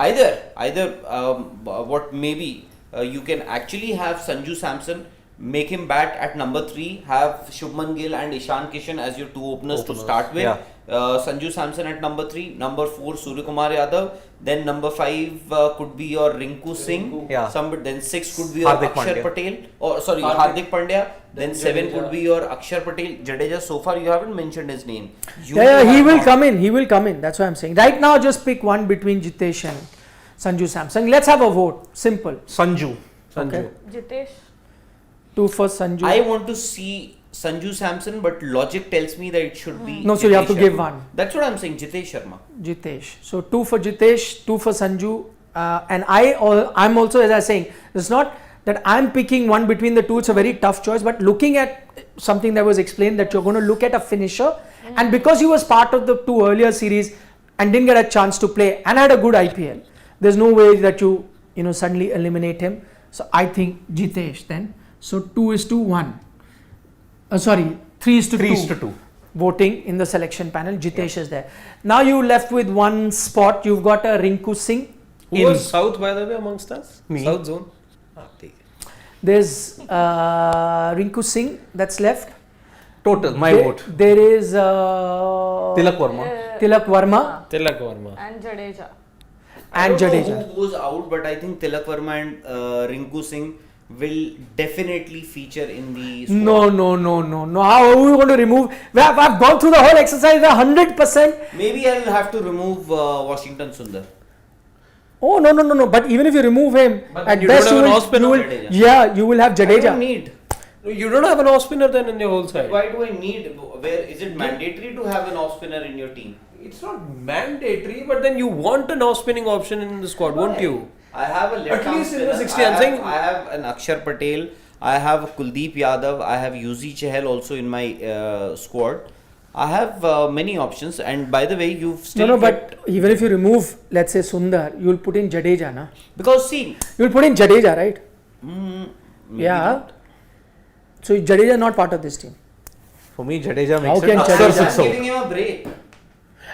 Speaker 5: Either what maybe you can actually have Sanju Samson, make him bat at number 3, have Shubman Gill and Ishan Kishan as your 2 openers to start with.
Speaker 2: Yeah.
Speaker 5: Sanju Samson at number 3, number 4 Suryakumar Yadav, then number 5 could be your Rinku Singh,
Speaker 2: Yeah.
Speaker 5: then 6 could be your
Speaker 2: Hardik
Speaker 5: Akshar
Speaker 2: Pandya.
Speaker 5: Patel, or sorry Hardik Pandya, then 7 could be your Akshar Patel. Jadeja, so far you haven't mentioned his name. You
Speaker 1: Yeah, he
Speaker 5: have
Speaker 1: will
Speaker 5: not-
Speaker 1: come in. He will come in. That's what I'm saying. Right now, just pick one between Jitesh and Sanju Samson. Let's have a vote. Simple.
Speaker 2: Sanju.
Speaker 1: Okay.
Speaker 4: Jitesh.
Speaker 1: 2 for Sanju.
Speaker 5: I want to see Sanju Samson, but logic tells me that it should be.
Speaker 1: No, so you have to
Speaker 5: Jitesh
Speaker 1: give
Speaker 5: Sharma.
Speaker 1: one.
Speaker 5: That's what I'm saying, Jitesh Sharma.
Speaker 1: Jitesh. So 2 for Jitesh, 2 for Sanju, and I'm also, as I was saying, it's not that I'm picking one between the two. It's a very tough choice. But looking at something that was explained, that you're going to look at a finisher, and because he was part of the 2 earlier series and didn't get a chance to play and had a good IPL, there's no way that you suddenly eliminate him. So I think Jitesh then. So 2:1. Sorry, 3:2.
Speaker 2: 3:2.
Speaker 1: Voting in the selection panel. Jitesh is there. Now you left with one spot. You've got a Rinku Singh.
Speaker 3: Who was South, by the way, amongst us?
Speaker 2: Me.
Speaker 3: South zone.
Speaker 1: There's Rinku Singh that's left.
Speaker 2: Total, my
Speaker 1: There-
Speaker 2: vote.
Speaker 1: There is
Speaker 2: Tilak Verma.
Speaker 1: Tilak Verma
Speaker 3: Tilak Verma.
Speaker 4: And Jadeja.
Speaker 5: I
Speaker 1: and
Speaker 5: don't know
Speaker 1: Jadeja.
Speaker 5: who goes out, but I think Tilak Verma and Rinku Singh will definitely feature in the squad.
Speaker 1: No. How are we going to remove? I've gone through the whole exercise. 100%.
Speaker 5: Maybe I'll have to remove Washington Sundar.
Speaker 1: Oh no. But even if you remove him,
Speaker 3: But
Speaker 1: at
Speaker 3: you
Speaker 1: best
Speaker 3: don't have
Speaker 1: you
Speaker 3: an
Speaker 1: will,
Speaker 3: off-spinner.
Speaker 1: you will.
Speaker 5: Jadeja.
Speaker 1: Yeah, you will have
Speaker 5: I don't
Speaker 1: Jadeja.
Speaker 5: need.
Speaker 3: You don't have an off spinner then in your whole side.
Speaker 5: Why do I need? Where is it mandatory to have an off spinner in your team?
Speaker 3: It's not mandatory, but then you want an off spinning option in the squad, won't you?
Speaker 5: I have a left
Speaker 3: At
Speaker 5: arm
Speaker 3: least in the
Speaker 5: spinner.
Speaker 3: 60, I'm saying-
Speaker 5: I have an Akshar Patel. I have Kuldeep Yadav. I have Yuzi Chahal also in my squad. I have many options. And by the way, you've still
Speaker 1: No, but even if you remove, let's say Sundar, you will put in Jadeja, na?
Speaker 5: because see,
Speaker 1: You will put in Jadeja, right?
Speaker 5: maybe
Speaker 1: Yeah.
Speaker 5: not.
Speaker 1: So Jadeja is not part of this team.
Speaker 2: For me, Jadeja
Speaker 1: How
Speaker 2: makes
Speaker 1: can
Speaker 2: it.
Speaker 1: Jadeja-
Speaker 2: Akshar
Speaker 5: I'm
Speaker 2: six
Speaker 5: giving him a break.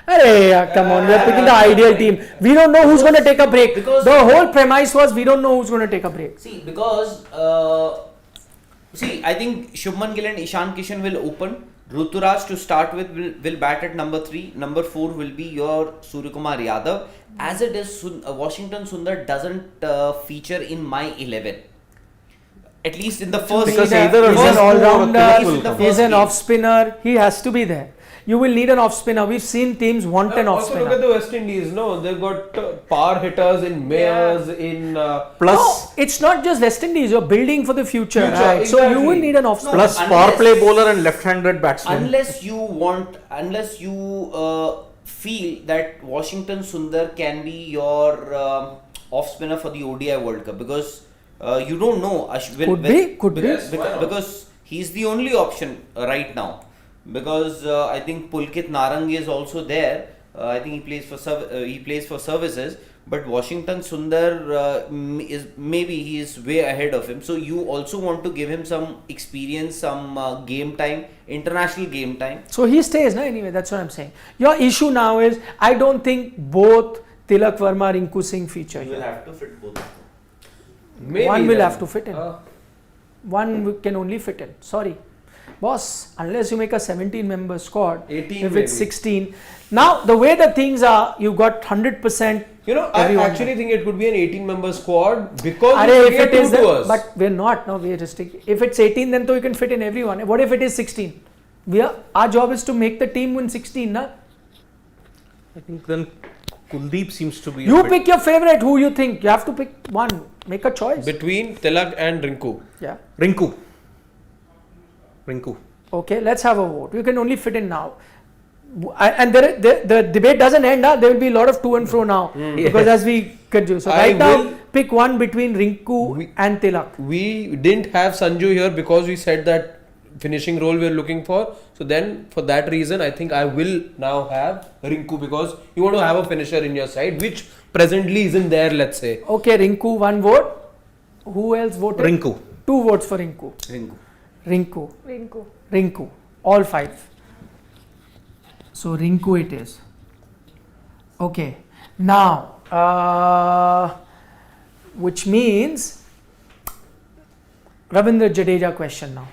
Speaker 1: Hey, come on, we are picking the ideal team. We don't know who's going to take a break.
Speaker 5: Because-
Speaker 1: The whole premise was we don't know who's going to take a break.
Speaker 5: See, because I think Shubman Gill and Ishan Kishan will open. Ruturaj to start with will bat at number 3. Number 4 will be your Suryakumar Yadav. As it is, Washington Sundar doesn't feature in my 11. At least in the first.
Speaker 2: Because
Speaker 1: He's
Speaker 2: either a
Speaker 1: an
Speaker 2: Rinku or a
Speaker 1: all-rounder.
Speaker 2: Tilak will
Speaker 5: come.
Speaker 1: He's an
Speaker 5: First
Speaker 1: off spinner. He has to be there. You will need an off spinner. We've seen teams want an off
Speaker 3: Also look at
Speaker 1: spinner.
Speaker 3: the West Indies. No, they've got power hitters in Mayers, in
Speaker 2: Plus,
Speaker 1: No, it's not just West Indies. You're building for the future,
Speaker 3: Future,
Speaker 1: right? So you
Speaker 3: exactly.
Speaker 1: will need an off
Speaker 5: No,
Speaker 1: spinner.
Speaker 2: plus
Speaker 5: unless-
Speaker 2: power play bowler and left-handed batsman.
Speaker 5: Unless you feel that Washington Sundar can be your off spinner for the ODI World Cup, because you don't know.
Speaker 1: Could be.
Speaker 5: Because he's the only option right now. Because I think Pulkit Narang is also there. I think he plays for services. But Washington Sundar he is way ahead of him. So you also want to give him some experience, some game time, international game time.
Speaker 1: So he stays, na? Anyway, that's what I'm saying. Your issue now is I don't think both Tilak Verma, Rinku Singh feature
Speaker 5: You will
Speaker 1: here.
Speaker 5: have to fit both.
Speaker 3: maybe
Speaker 1: One will
Speaker 3: then.
Speaker 1: have to fit in. One can only fit in. Sorry. Boss, unless you make a 17-member squad,
Speaker 3: 18
Speaker 1: if
Speaker 3: maybe.
Speaker 1: it's 16. Now, the way the things are, you got 100%.
Speaker 3: You know, I
Speaker 1: everyone
Speaker 3: actually think it could be an 18-member squad because
Speaker 1: Arey,
Speaker 3: we
Speaker 1: if
Speaker 3: get
Speaker 1: it is
Speaker 3: two to
Speaker 1: that,
Speaker 3: us.
Speaker 1: but we're not. No, we're restricted. If it's 18, then you can fit in everyone. What if it is 16? Our job is to make the team win 16, na?
Speaker 2: I think then Kuldeep seems to be. a
Speaker 1: You
Speaker 2: bit-
Speaker 1: pick your favorite. Who you think? You have to pick one. Make a choice.
Speaker 3: Between Tilak and Rinku.
Speaker 1: Yeah.
Speaker 2: Rinku.
Speaker 1: Okay, let's have a vote. You can only fit in now. And the debate doesn't end. There will be a lot of to and fro now because as we continue. So
Speaker 3: I
Speaker 1: right now,
Speaker 3: will-
Speaker 1: pick one between Rinku and Tilak.
Speaker 3: We didn't have Sanju here because we said that finishing role we are looking for. So then, for that reason, I think I will now have Rinku because you want to have a finisher in your side, which presently isn't there. Let's say.
Speaker 1: Okay, Rinku, 1 vote. Who else voted?
Speaker 2: Rinku.
Speaker 1: 2 votes for Rinku.
Speaker 5: Rinku.
Speaker 1: Rinku. All 5. So Rinku it is. Okay. Now, which means Ravindra Jadeja question now.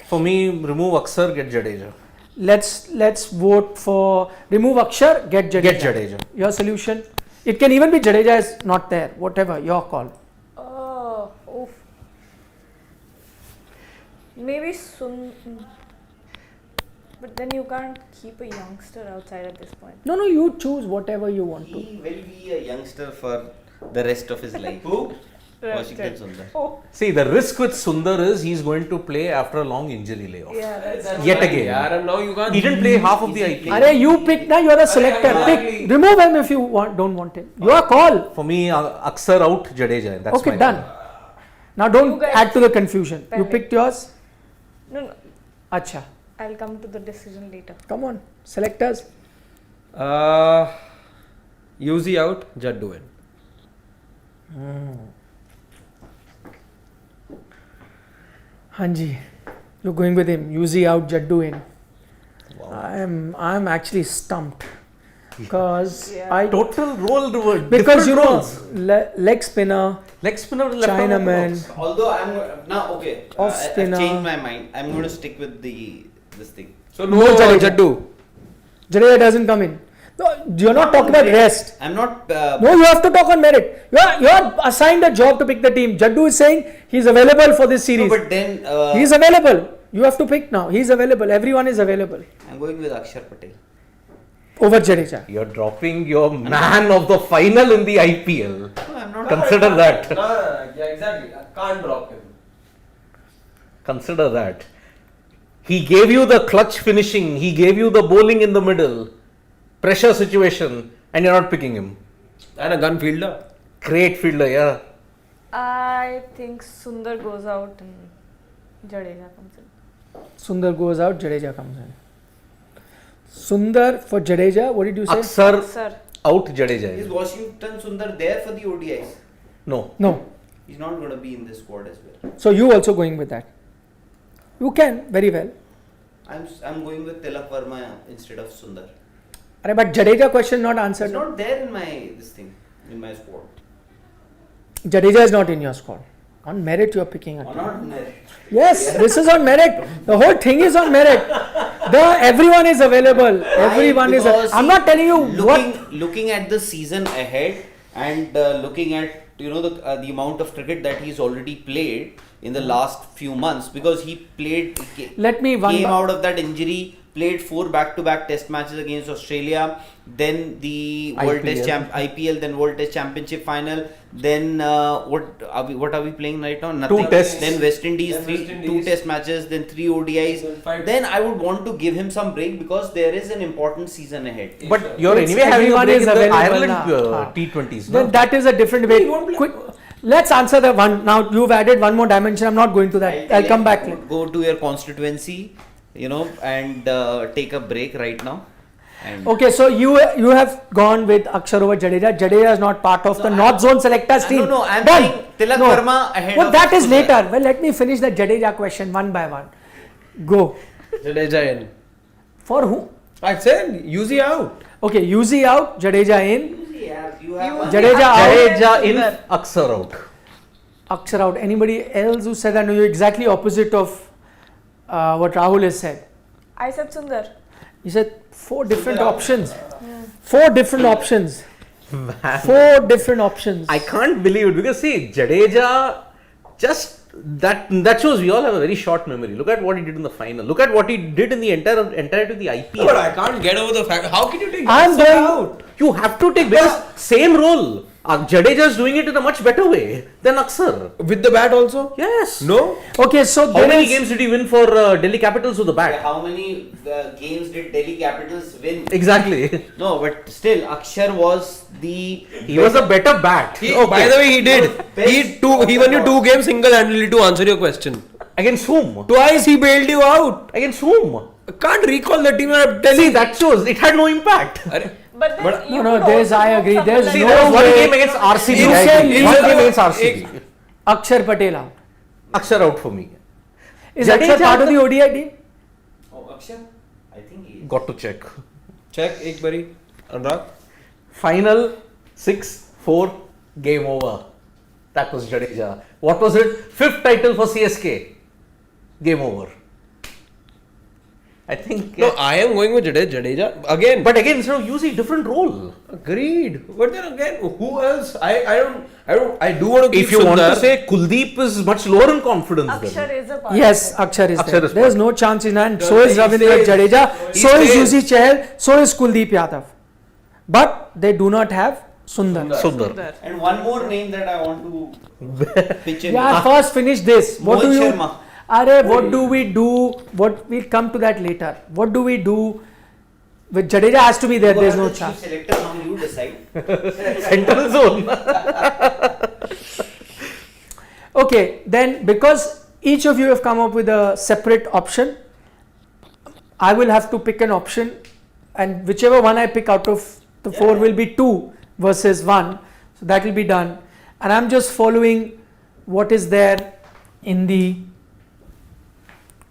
Speaker 2: For me, remove Akshar, get Jadeja.
Speaker 1: Let's vote for remove Akshar, get Jadeja.
Speaker 2: Get Jadeja.
Speaker 1: Your solution? It can even be Jadeja is not there. Whatever, your call.
Speaker 4: Oh, oof. Maybe but then you can't keep a youngster outside at this point.
Speaker 1: No, you choose whatever you want to.
Speaker 5: He will be a youngster for the rest of his life. Who? Washington Sundar.
Speaker 4: Oh,
Speaker 2: See, the risk with Sundar is he's going to play after a long injury layoff.
Speaker 4: yeah, that's
Speaker 2: Yet again.
Speaker 3: Yeah, and now you can't.
Speaker 2: He didn't play half of the IPL.
Speaker 1: Are you pick now? You are the selector. Pick. Remove him if you don't want him. Your call.
Speaker 2: For me, Akshar out, Jadeja. That's
Speaker 1: Okay,
Speaker 2: my
Speaker 1: done.
Speaker 2: call.
Speaker 1: Now don't
Speaker 4: You guys-
Speaker 1: add to the confusion. You
Speaker 4: Pehle.
Speaker 1: picked yours.
Speaker 4: no.
Speaker 1: Acha.
Speaker 4: I'll come to the decision later.
Speaker 1: Come on, selectors.
Speaker 3: Yuzi out, Jaddu in.
Speaker 1: Hanji, you're going with him. Yuzi out, Jaddu in. I'm actually stumped because
Speaker 4: Yeah.
Speaker 1: I
Speaker 2: Total role reversed.
Speaker 1: because you know
Speaker 2: roles.
Speaker 1: leg spinner,
Speaker 2: Leg spinner, left arm
Speaker 1: Chinaman.
Speaker 2: orthodox.
Speaker 5: Although I'm now okay.
Speaker 1: Off
Speaker 5: I've
Speaker 1: spinner.
Speaker 5: changed my mind. I'm going to stick with this thing.
Speaker 3: So
Speaker 1: No
Speaker 3: no
Speaker 1: Jadeja.
Speaker 3: Jaddu.
Speaker 1: Jadeja doesn't come in. No, you're not talking about rest.
Speaker 5: I'm not.
Speaker 1: No, you have to talk on merit. You're assigned a job to pick the team. Jaddu is saying he's available for this series.
Speaker 5: No, but then
Speaker 1: He's available. You have to pick now. He's available. Everyone is available.
Speaker 5: I'm going with Akshar Patel.
Speaker 1: Over Jadeja.
Speaker 2: You're dropping your man of the final in the IPL.
Speaker 5: No, I'm not.
Speaker 2: Consider that.
Speaker 3: Yeah, exactly. I can't drop him.
Speaker 2: Consider that. He gave you the clutch finishing. He gave you the bowling in the middle. Pressure situation. And you're not picking him.
Speaker 3: And a gun fielder.
Speaker 2: Great fielder, yeah.
Speaker 4: I think Sundar goes out and Jadeja comes in.
Speaker 1: Sundar goes out, Jadeja comes in. Sundar for Jadeja, what did you say?
Speaker 2: Akshar
Speaker 4: Sir,
Speaker 2: out, Jadeja.
Speaker 5: Is
Speaker 2: is.
Speaker 5: Washington Sundar there for the ODIs?
Speaker 2: No.
Speaker 1: No.
Speaker 5: He's not going to be in this squad as well.
Speaker 1: So you also going with that? You can, very well.
Speaker 5: I'm going with Tilak Verma instead of Sundar.
Speaker 1: But Jadeja question not
Speaker 5: He's
Speaker 1: answered.
Speaker 5: not there in my squad.
Speaker 1: Jadeja is not in your squad. On merit you are picking a
Speaker 5: Or
Speaker 1: team.
Speaker 5: not there.
Speaker 1: Yes, this is on merit. The whole thing is on merit. Everyone is available. Everyone is.
Speaker 5: Because
Speaker 1: I'm not telling you what.
Speaker 5: Looking at the season ahead and looking at the amount of cricket that he's already played in the last few months, because he played
Speaker 1: Let me one.
Speaker 5: came out of that injury, played 4 back-to-back Test matches against Australia, then the World Test IPL, then World Test Championship final, then what are we playing right now? Nothing.
Speaker 2: 2 tests.
Speaker 5: Then West Indies,
Speaker 3: Then West
Speaker 5: 2
Speaker 3: Indies.
Speaker 5: Test matches, then 3 ODIs. Then I would want to give him some break because there is an important season ahead.
Speaker 2: But you're
Speaker 1: It's
Speaker 2: anyway having a
Speaker 1: everyone
Speaker 2: break
Speaker 1: is
Speaker 2: in the
Speaker 1: available
Speaker 2: Ireland
Speaker 1: now.
Speaker 2: T20s.
Speaker 1: Then
Speaker 2: No?
Speaker 1: that is a different way. Quick, let's answer the one. Now you've added one more dimension. I'm not going to that. I'll come back later.
Speaker 5: Go to your constituency, and take a break right now. And
Speaker 1: Okay, so you have gone with Akshar over Jadeja. Jadeja is not part of the North Zone selectors team.
Speaker 5: No, I'm
Speaker 1: Done.
Speaker 5: saying Tilak Verma ahead
Speaker 1: Well,
Speaker 5: of
Speaker 1: that is
Speaker 5: Sundar.
Speaker 1: later. Well, let me finish the Jadeja question one by one. Go.
Speaker 3: Jadeja in.
Speaker 1: For who?
Speaker 3: I said Yuzi out.
Speaker 1: Okay, Yuzi out, Jadeja in,
Speaker 5: You have
Speaker 1: Jadeja out,
Speaker 2: Jadeja in, Akshar out.
Speaker 1: Akshar out. Anybody else who said that? No, you're exactly opposite of what Rahul has said.
Speaker 4: I said Sundar.
Speaker 1: He said 4 different options. 4 different options. 4 different options.
Speaker 2: I can't believe it because see, Jadeja just that shows we all have a very short memory. Look at what he did in the final. Look at what he did in the entirety of the IPL.
Speaker 3: But I can't get over the fact. How can you take
Speaker 1: I'm
Speaker 3: Yuzi
Speaker 1: going-
Speaker 3: out?
Speaker 2: You have to take because same role. Jadeja is doing it in a much better way than Akshar.
Speaker 3: With the bat also?
Speaker 2: Yes.
Speaker 3: No?
Speaker 1: Okay, so
Speaker 2: How
Speaker 1: there
Speaker 2: many
Speaker 1: is-
Speaker 2: games did he win for Delhi Capitals with the bat?
Speaker 5: How many games did Delhi Capitals win?
Speaker 2: Exactly.
Speaker 5: No, but still, Akshar was the.
Speaker 2: He was a better bat.
Speaker 3: By the way, he did. He won you 2 games single-handedly, to answer your question.
Speaker 2: Against whom?
Speaker 3: Twice he bailed you out.
Speaker 2: Against whom?
Speaker 3: I can't recall the team. I'm telling
Speaker 2: See, that shows it had no impact.
Speaker 4: But then
Speaker 3: But-
Speaker 4: you
Speaker 1: No,
Speaker 4: could
Speaker 1: there's,
Speaker 4: also
Speaker 1: I
Speaker 4: put
Speaker 1: agree,
Speaker 4: someone
Speaker 1: there's
Speaker 4: like
Speaker 2: See,
Speaker 1: no
Speaker 2: there was one
Speaker 1: way.
Speaker 2: game against RCB.
Speaker 1: You
Speaker 2: right?
Speaker 1: said-
Speaker 2: One
Speaker 1: you
Speaker 2: game against
Speaker 3: said-
Speaker 2: RCB.
Speaker 1: Akshar Patel out.
Speaker 2: Akshar out for me.
Speaker 1: Is
Speaker 2: Jadeja
Speaker 1: Akshar part of the ODI team?
Speaker 5: Oh, Akshar? I think he is.
Speaker 2: Got to check.
Speaker 3: Check, ek bari. Anurag.
Speaker 2: Final 6-4, game over. That was Jadeja. What was it? 5th title for CSK. Game over. I think.
Speaker 3: No, I am going with Jadeja. Again.
Speaker 2: But again, instead of using different role.
Speaker 3: Agreed. But then again, who else? I do want to keep
Speaker 2: If you want to
Speaker 3: Sundar.
Speaker 2: say Kuldeep is much lower in confidence
Speaker 4: Akshar
Speaker 2: than.
Speaker 4: is a part
Speaker 1: Yes,
Speaker 4: of it.
Speaker 1: Akshar is
Speaker 2: Akshar
Speaker 1: there.
Speaker 2: is
Speaker 1: There's
Speaker 2: part.
Speaker 1: no chance in hand.
Speaker 3: No,
Speaker 1: So is
Speaker 3: he
Speaker 1: Ravindra
Speaker 3: stays.
Speaker 1: Jadeja.
Speaker 3: He
Speaker 1: So is
Speaker 3: stays.
Speaker 1: Yuzi Chahal. So is Kuldeep Yadav. But they do not have Sundar.
Speaker 2: Sundar.
Speaker 5: And one more name that I want to pitch in.
Speaker 1: Yeah, first finish this. What do
Speaker 5: Mohit
Speaker 1: you?
Speaker 5: Sharma.
Speaker 1: What do we do? What we'll come to that later. What do we do? With Jadeja has to be there.
Speaker 5: You
Speaker 1: There's
Speaker 5: are
Speaker 1: no
Speaker 5: the chief
Speaker 1: chance.
Speaker 5: Selector, now you decide.
Speaker 2: Central zone.
Speaker 1: Okay, then because each of you have come up with a separate option, I will have to pick an option, and whichever one I pick out of the 4 will be 2 versus 1. So that will be done, and I'm just following what is there in the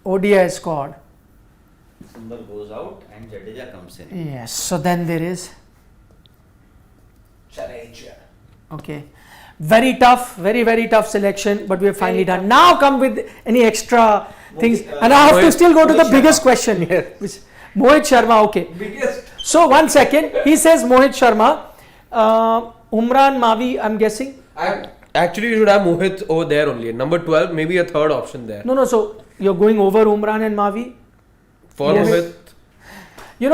Speaker 1: ODI squad.
Speaker 5: Sundar goes out and Jadeja comes in.
Speaker 1: Yes, so then there is Jadeja. Okay, very tough, very tough selection, but we have finally done. Now come with any extra things, and I have to still go to the
Speaker 5: Mohit
Speaker 1: biggest
Speaker 5: Sharma.
Speaker 1: question here. Which, Mohit Sharma, okay. So 1 second, he says Mohit Sharma, Umran Mavi, I'm guessing.
Speaker 3: Actually, you should have Mohit over there only. Number 12, maybe a third option there.
Speaker 1: No, so you're going over Umran and Mavi.
Speaker 3: For
Speaker 1: Yes.
Speaker 3: Mohit.
Speaker 1: You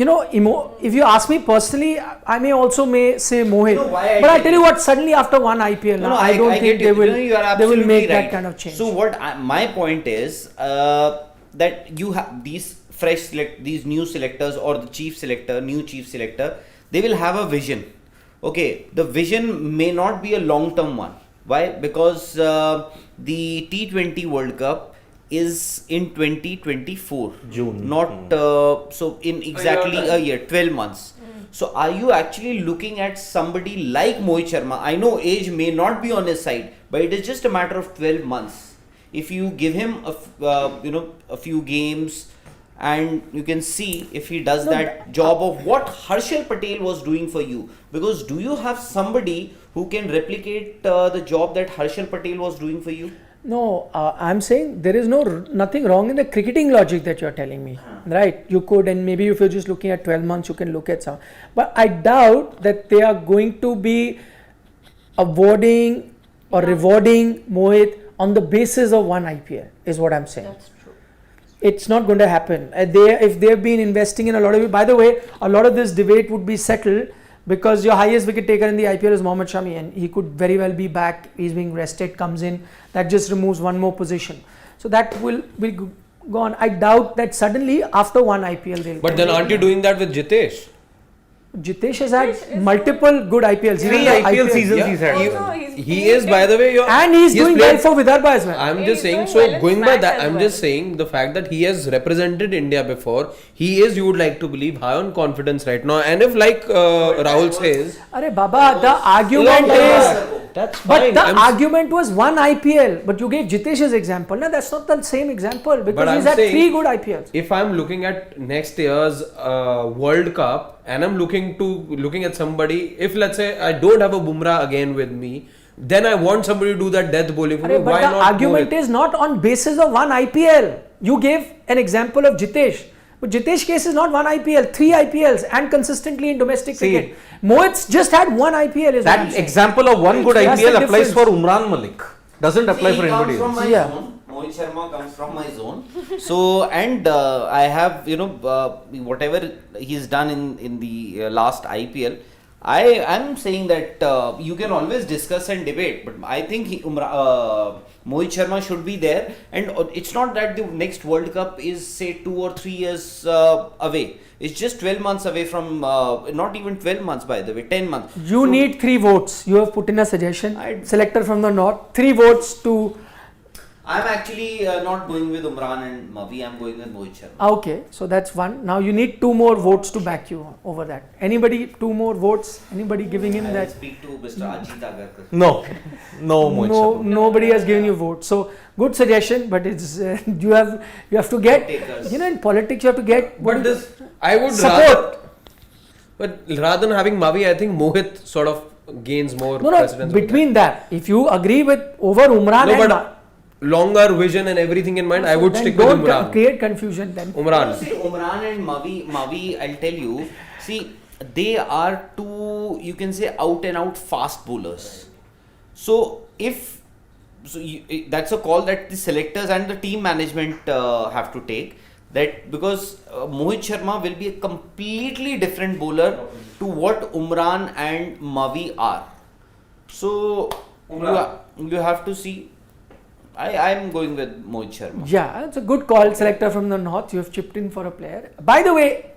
Speaker 1: know, if you ask me personally, I may also say Mohit.
Speaker 5: No, why I
Speaker 1: but I
Speaker 5: tell
Speaker 1: tell you what, suddenly after one IPL,
Speaker 5: No,
Speaker 1: I don't
Speaker 5: get
Speaker 1: think
Speaker 5: you.
Speaker 1: they will.
Speaker 5: No, you are
Speaker 1: They will
Speaker 5: absolutely
Speaker 1: make that
Speaker 5: right.
Speaker 1: kind of change.
Speaker 5: So what my point is that you have these these new selectors or the new chief selector, they will have a vision. Okay, the vision may not be a long-term one. Why? Because the T20 World Cup is in 2024
Speaker 2: June.
Speaker 5: not so in exactly a year, 12 months. So are you actually looking at somebody like Mohit Sharma? I know age may not be on his side, but it is just a matter of 12 months. If you give him a few games, and you can see if he does that job of what Harshal Patel was doing for you. Because do you have somebody who can replicate the job that Harshal Patel was doing for you?
Speaker 1: No, I'm saying there is nothing wrong in the cricketing logic that you're telling me, right? You could, and maybe if you're just looking at 12 months, you can look at some. But I doubt that they are going to be awarding or rewarding Mohit on the basis of one IPL, is what I'm saying.
Speaker 4: That's true.
Speaker 1: It's not going to happen. If they've been investing in a lot of, by the way, a lot of this debate would be settled because your highest wicket taker in the IPL is Mohammad Shami, and he could very well be back. He's being rested, comes in, that just removes one more position. So that will go on. I doubt that suddenly after one IPL they'll.
Speaker 3: But then aren't you doing that with Jitesh?
Speaker 1: Jitesh has had multiple good IPLs.
Speaker 2: 3
Speaker 1: Even the
Speaker 2: IPL seasons
Speaker 3: Yeah.
Speaker 2: he's had.
Speaker 4: Also,
Speaker 3: He is, by the way,
Speaker 1: and he's doing well for Vidarbha as well.
Speaker 3: I'm
Speaker 4: He
Speaker 3: just
Speaker 4: is
Speaker 3: saying,
Speaker 4: doing
Speaker 3: so
Speaker 4: well in
Speaker 3: going by
Speaker 4: Smash
Speaker 3: that,
Speaker 4: as
Speaker 3: I'm
Speaker 4: well.
Speaker 3: just saying the fact that he has represented India before, he is, you would like to believe, high on confidence right now. And if, like Rahul says,
Speaker 1: Arey Baba, the argument is.
Speaker 3: that's
Speaker 1: But
Speaker 3: fine.
Speaker 1: the
Speaker 3: I'm
Speaker 1: argument was one IPL, but you gave Jitesh's example. No, that's not the same example because
Speaker 3: But
Speaker 1: he's
Speaker 3: I'm
Speaker 1: had
Speaker 3: saying-
Speaker 1: 3 good IPLs.
Speaker 3: if I'm looking at next year's World Cup and I'm looking at somebody, if let's say I don't have a Bumrah again with me, then I want somebody to do that death bowling for me.
Speaker 1: Arey, but
Speaker 3: Why
Speaker 1: the
Speaker 3: not
Speaker 1: argument
Speaker 3: Mohit?
Speaker 1: is not on basis of one IPL. You gave an example of Jitesh. But Jitesh case is not one IPL, 3 IPLs and consistently in domestic
Speaker 2: See,
Speaker 1: cricket. Mohit's just had one IPL is what I'm
Speaker 2: That
Speaker 1: saying.
Speaker 2: example of one good
Speaker 1: That's the
Speaker 2: IPL applies
Speaker 1: difference.
Speaker 2: for Umran Malik. Doesn't apply for
Speaker 5: he
Speaker 2: anybody
Speaker 5: comes from
Speaker 2: else.
Speaker 5: my
Speaker 1: Yeah.
Speaker 5: zone. Mohit Sharma comes from my zone. So, and I have, whatever he's done in the last IPL, I'm saying that you can always discuss and debate, but I think Mohit Sharma should be there, and it's not that the next World Cup is say 2 or 3 years away. It's just 12 months away from, not even 12 months by the way, 10 months.
Speaker 1: You need 3 votes. You have put in a suggestion. Selector from the north, 3 votes to.
Speaker 5: I'm actually not going with Umran and Mavi. I'm going with Mohit Sharma.
Speaker 1: Okay, so that's one. Now you need 2 more votes to back you over that. Anybody 2 more votes? Anybody giving him
Speaker 5: I will
Speaker 1: that?
Speaker 5: speak to Mr. AajTak.
Speaker 2: No, Mohit Sharma.
Speaker 1: Nobody has given you votes. So good suggestion, but it's you have to get.
Speaker 5: Takers.
Speaker 1: In politics you have to get.
Speaker 3: But this, I would
Speaker 1: Support.
Speaker 3: rather than having Mavi, I think Mohit sort of gains more precedence.
Speaker 1: Between that, if you agree with over Umran
Speaker 3: No,
Speaker 1: and
Speaker 3: but longer vision and everything in mind, I would
Speaker 1: then
Speaker 3: stick with
Speaker 1: don't
Speaker 3: Umran.
Speaker 1: create confusion then.
Speaker 3: Umran.
Speaker 5: See, Umran and Mavi, I'll tell you, see, they are two, you can say, out and out fast bowlers. So, that's a call that the selectors and the team management have to take. That because Mohit Sharma will be a completely different bowler to what Umran and Mavi are. So, you have to see. I am going with Mohit Sharma.
Speaker 1: Yeah, it's a good call, selector from the north. You have chipped in for a player. By the way,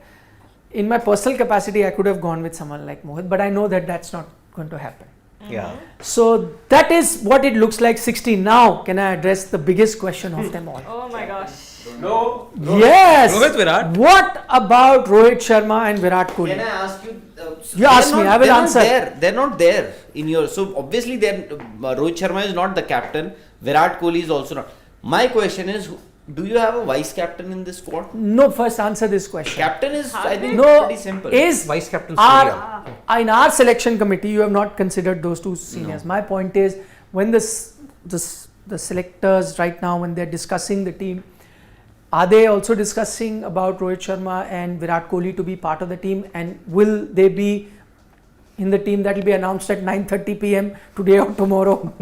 Speaker 1: in my personal capacity, I could have gone with someone like Mohit, but I know that that's not going to happen.
Speaker 2: Yeah.
Speaker 1: So that is what it looks like 60. Now, can I address the biggest question of them all?
Speaker 4: Oh my gosh.
Speaker 3: No.
Speaker 1: Yes.
Speaker 3: Rohit, Virat.
Speaker 1: What about Rohit Sharma and Virat Kohli?
Speaker 5: Can I ask you?
Speaker 1: You ask me, I will answer.
Speaker 5: They're not there in your. So obviously, Rohit Sharma is not the captain. Virat Kohli is also not. My question is, do you have a vice captain in this squad?
Speaker 1: No, first answer this question.
Speaker 5: Captain is, I think,
Speaker 1: No,
Speaker 5: pretty simple.
Speaker 1: is
Speaker 2: Vice captain
Speaker 1: in our selection committee, you have not considered those 2 seniors. My point is, when the selectors right now, when they're discussing the team, are they also discussing about Rohit Sharma and Virat Kohli to be part of the team, and will they be in the team that will be announced at 9:30 p.m. today or tomorrow?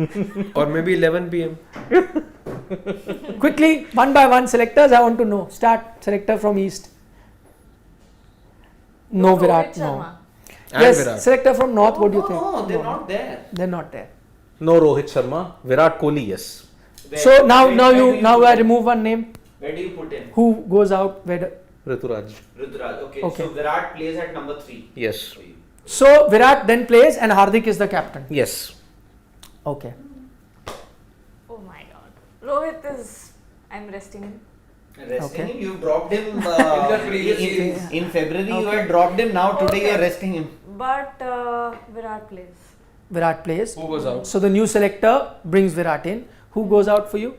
Speaker 3: Or maybe 11 p.m.
Speaker 1: Quickly, one by one, selectors, I want to know. Start, selector from East. No,
Speaker 4: Rohit
Speaker 1: Virat, no.
Speaker 4: Sharma.
Speaker 3: And
Speaker 1: Yes,
Speaker 3: Virat.
Speaker 1: selector from North, what do you think?
Speaker 5: No, they're not there.
Speaker 1: They're not there.
Speaker 2: No Rohit Sharma. Virat Kohli, yes.
Speaker 1: So now I remove one name.
Speaker 5: Where do you put in?
Speaker 1: Who goes out?
Speaker 2: Rituraj.
Speaker 5: Rudraj. Okay.
Speaker 1: Okay.
Speaker 5: So Virat plays at number 3.
Speaker 2: Yes.
Speaker 1: So Virat then plays and Hardik is the captain.
Speaker 2: Yes.
Speaker 1: Okay.
Speaker 4: Oh my god. Rohit is. I'm resting him.
Speaker 5: Resting
Speaker 1: Okay.
Speaker 5: him, you dropped him
Speaker 3: the previous series.
Speaker 5: in February. You
Speaker 1: Okay.
Speaker 5: had dropped him. Now today you
Speaker 4: Okay.
Speaker 5: are resting him.
Speaker 4: But Virat plays.
Speaker 1: Virat plays.
Speaker 3: Who goes out?
Speaker 1: So the new selector brings Virat in. Who goes out for you?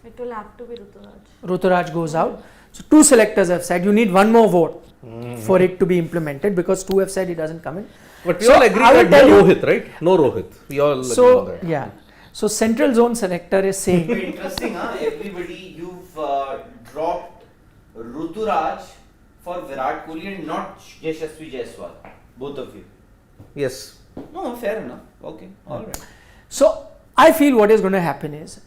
Speaker 4: It will have to be Ruturaj.
Speaker 1: Ruturaj goes out. So 2 selectors have said you need 1 more vote for it to be implemented, because 2 have said he doesn't come in.
Speaker 2: But we
Speaker 1: So
Speaker 2: all agree
Speaker 1: I will
Speaker 2: that
Speaker 1: tell
Speaker 2: no
Speaker 1: you-
Speaker 2: Rohit, right? No Rohit. We all agree on
Speaker 1: So
Speaker 2: that.
Speaker 1: yeah. So central zone selector is saying
Speaker 5: Very interesting, huh? Everybody, you've dropped Ruturaj for Virat Kohli and not Yashasvi Jaiswal. Both of you.
Speaker 2: Yes.
Speaker 5: No, fair enough. Okay, all right.
Speaker 1: So I feel what is going to happen is,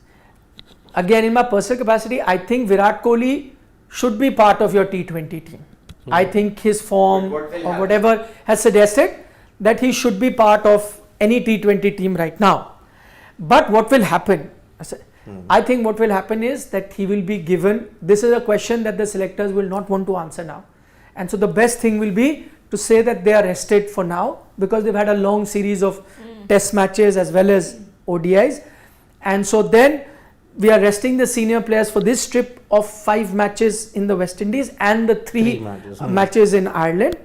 Speaker 1: again in my personal capacity, I think Virat Kohli should be part of your T20 team. I think his form
Speaker 5: But what will
Speaker 1: or
Speaker 5: happen?
Speaker 1: whatever has suggested that he should be part of any T20 team right now. But what will happen? I think what will happen is that he will be given, this is a question that the selectors will not want to answer now. And so the best thing will be to say that they are rested for now, because they've had a long series of test matches as well as ODIs. And so then we are resting the senior players for this trip of 5 matches in the West Indies and the 3
Speaker 2: matches.
Speaker 1: matches in Ireland.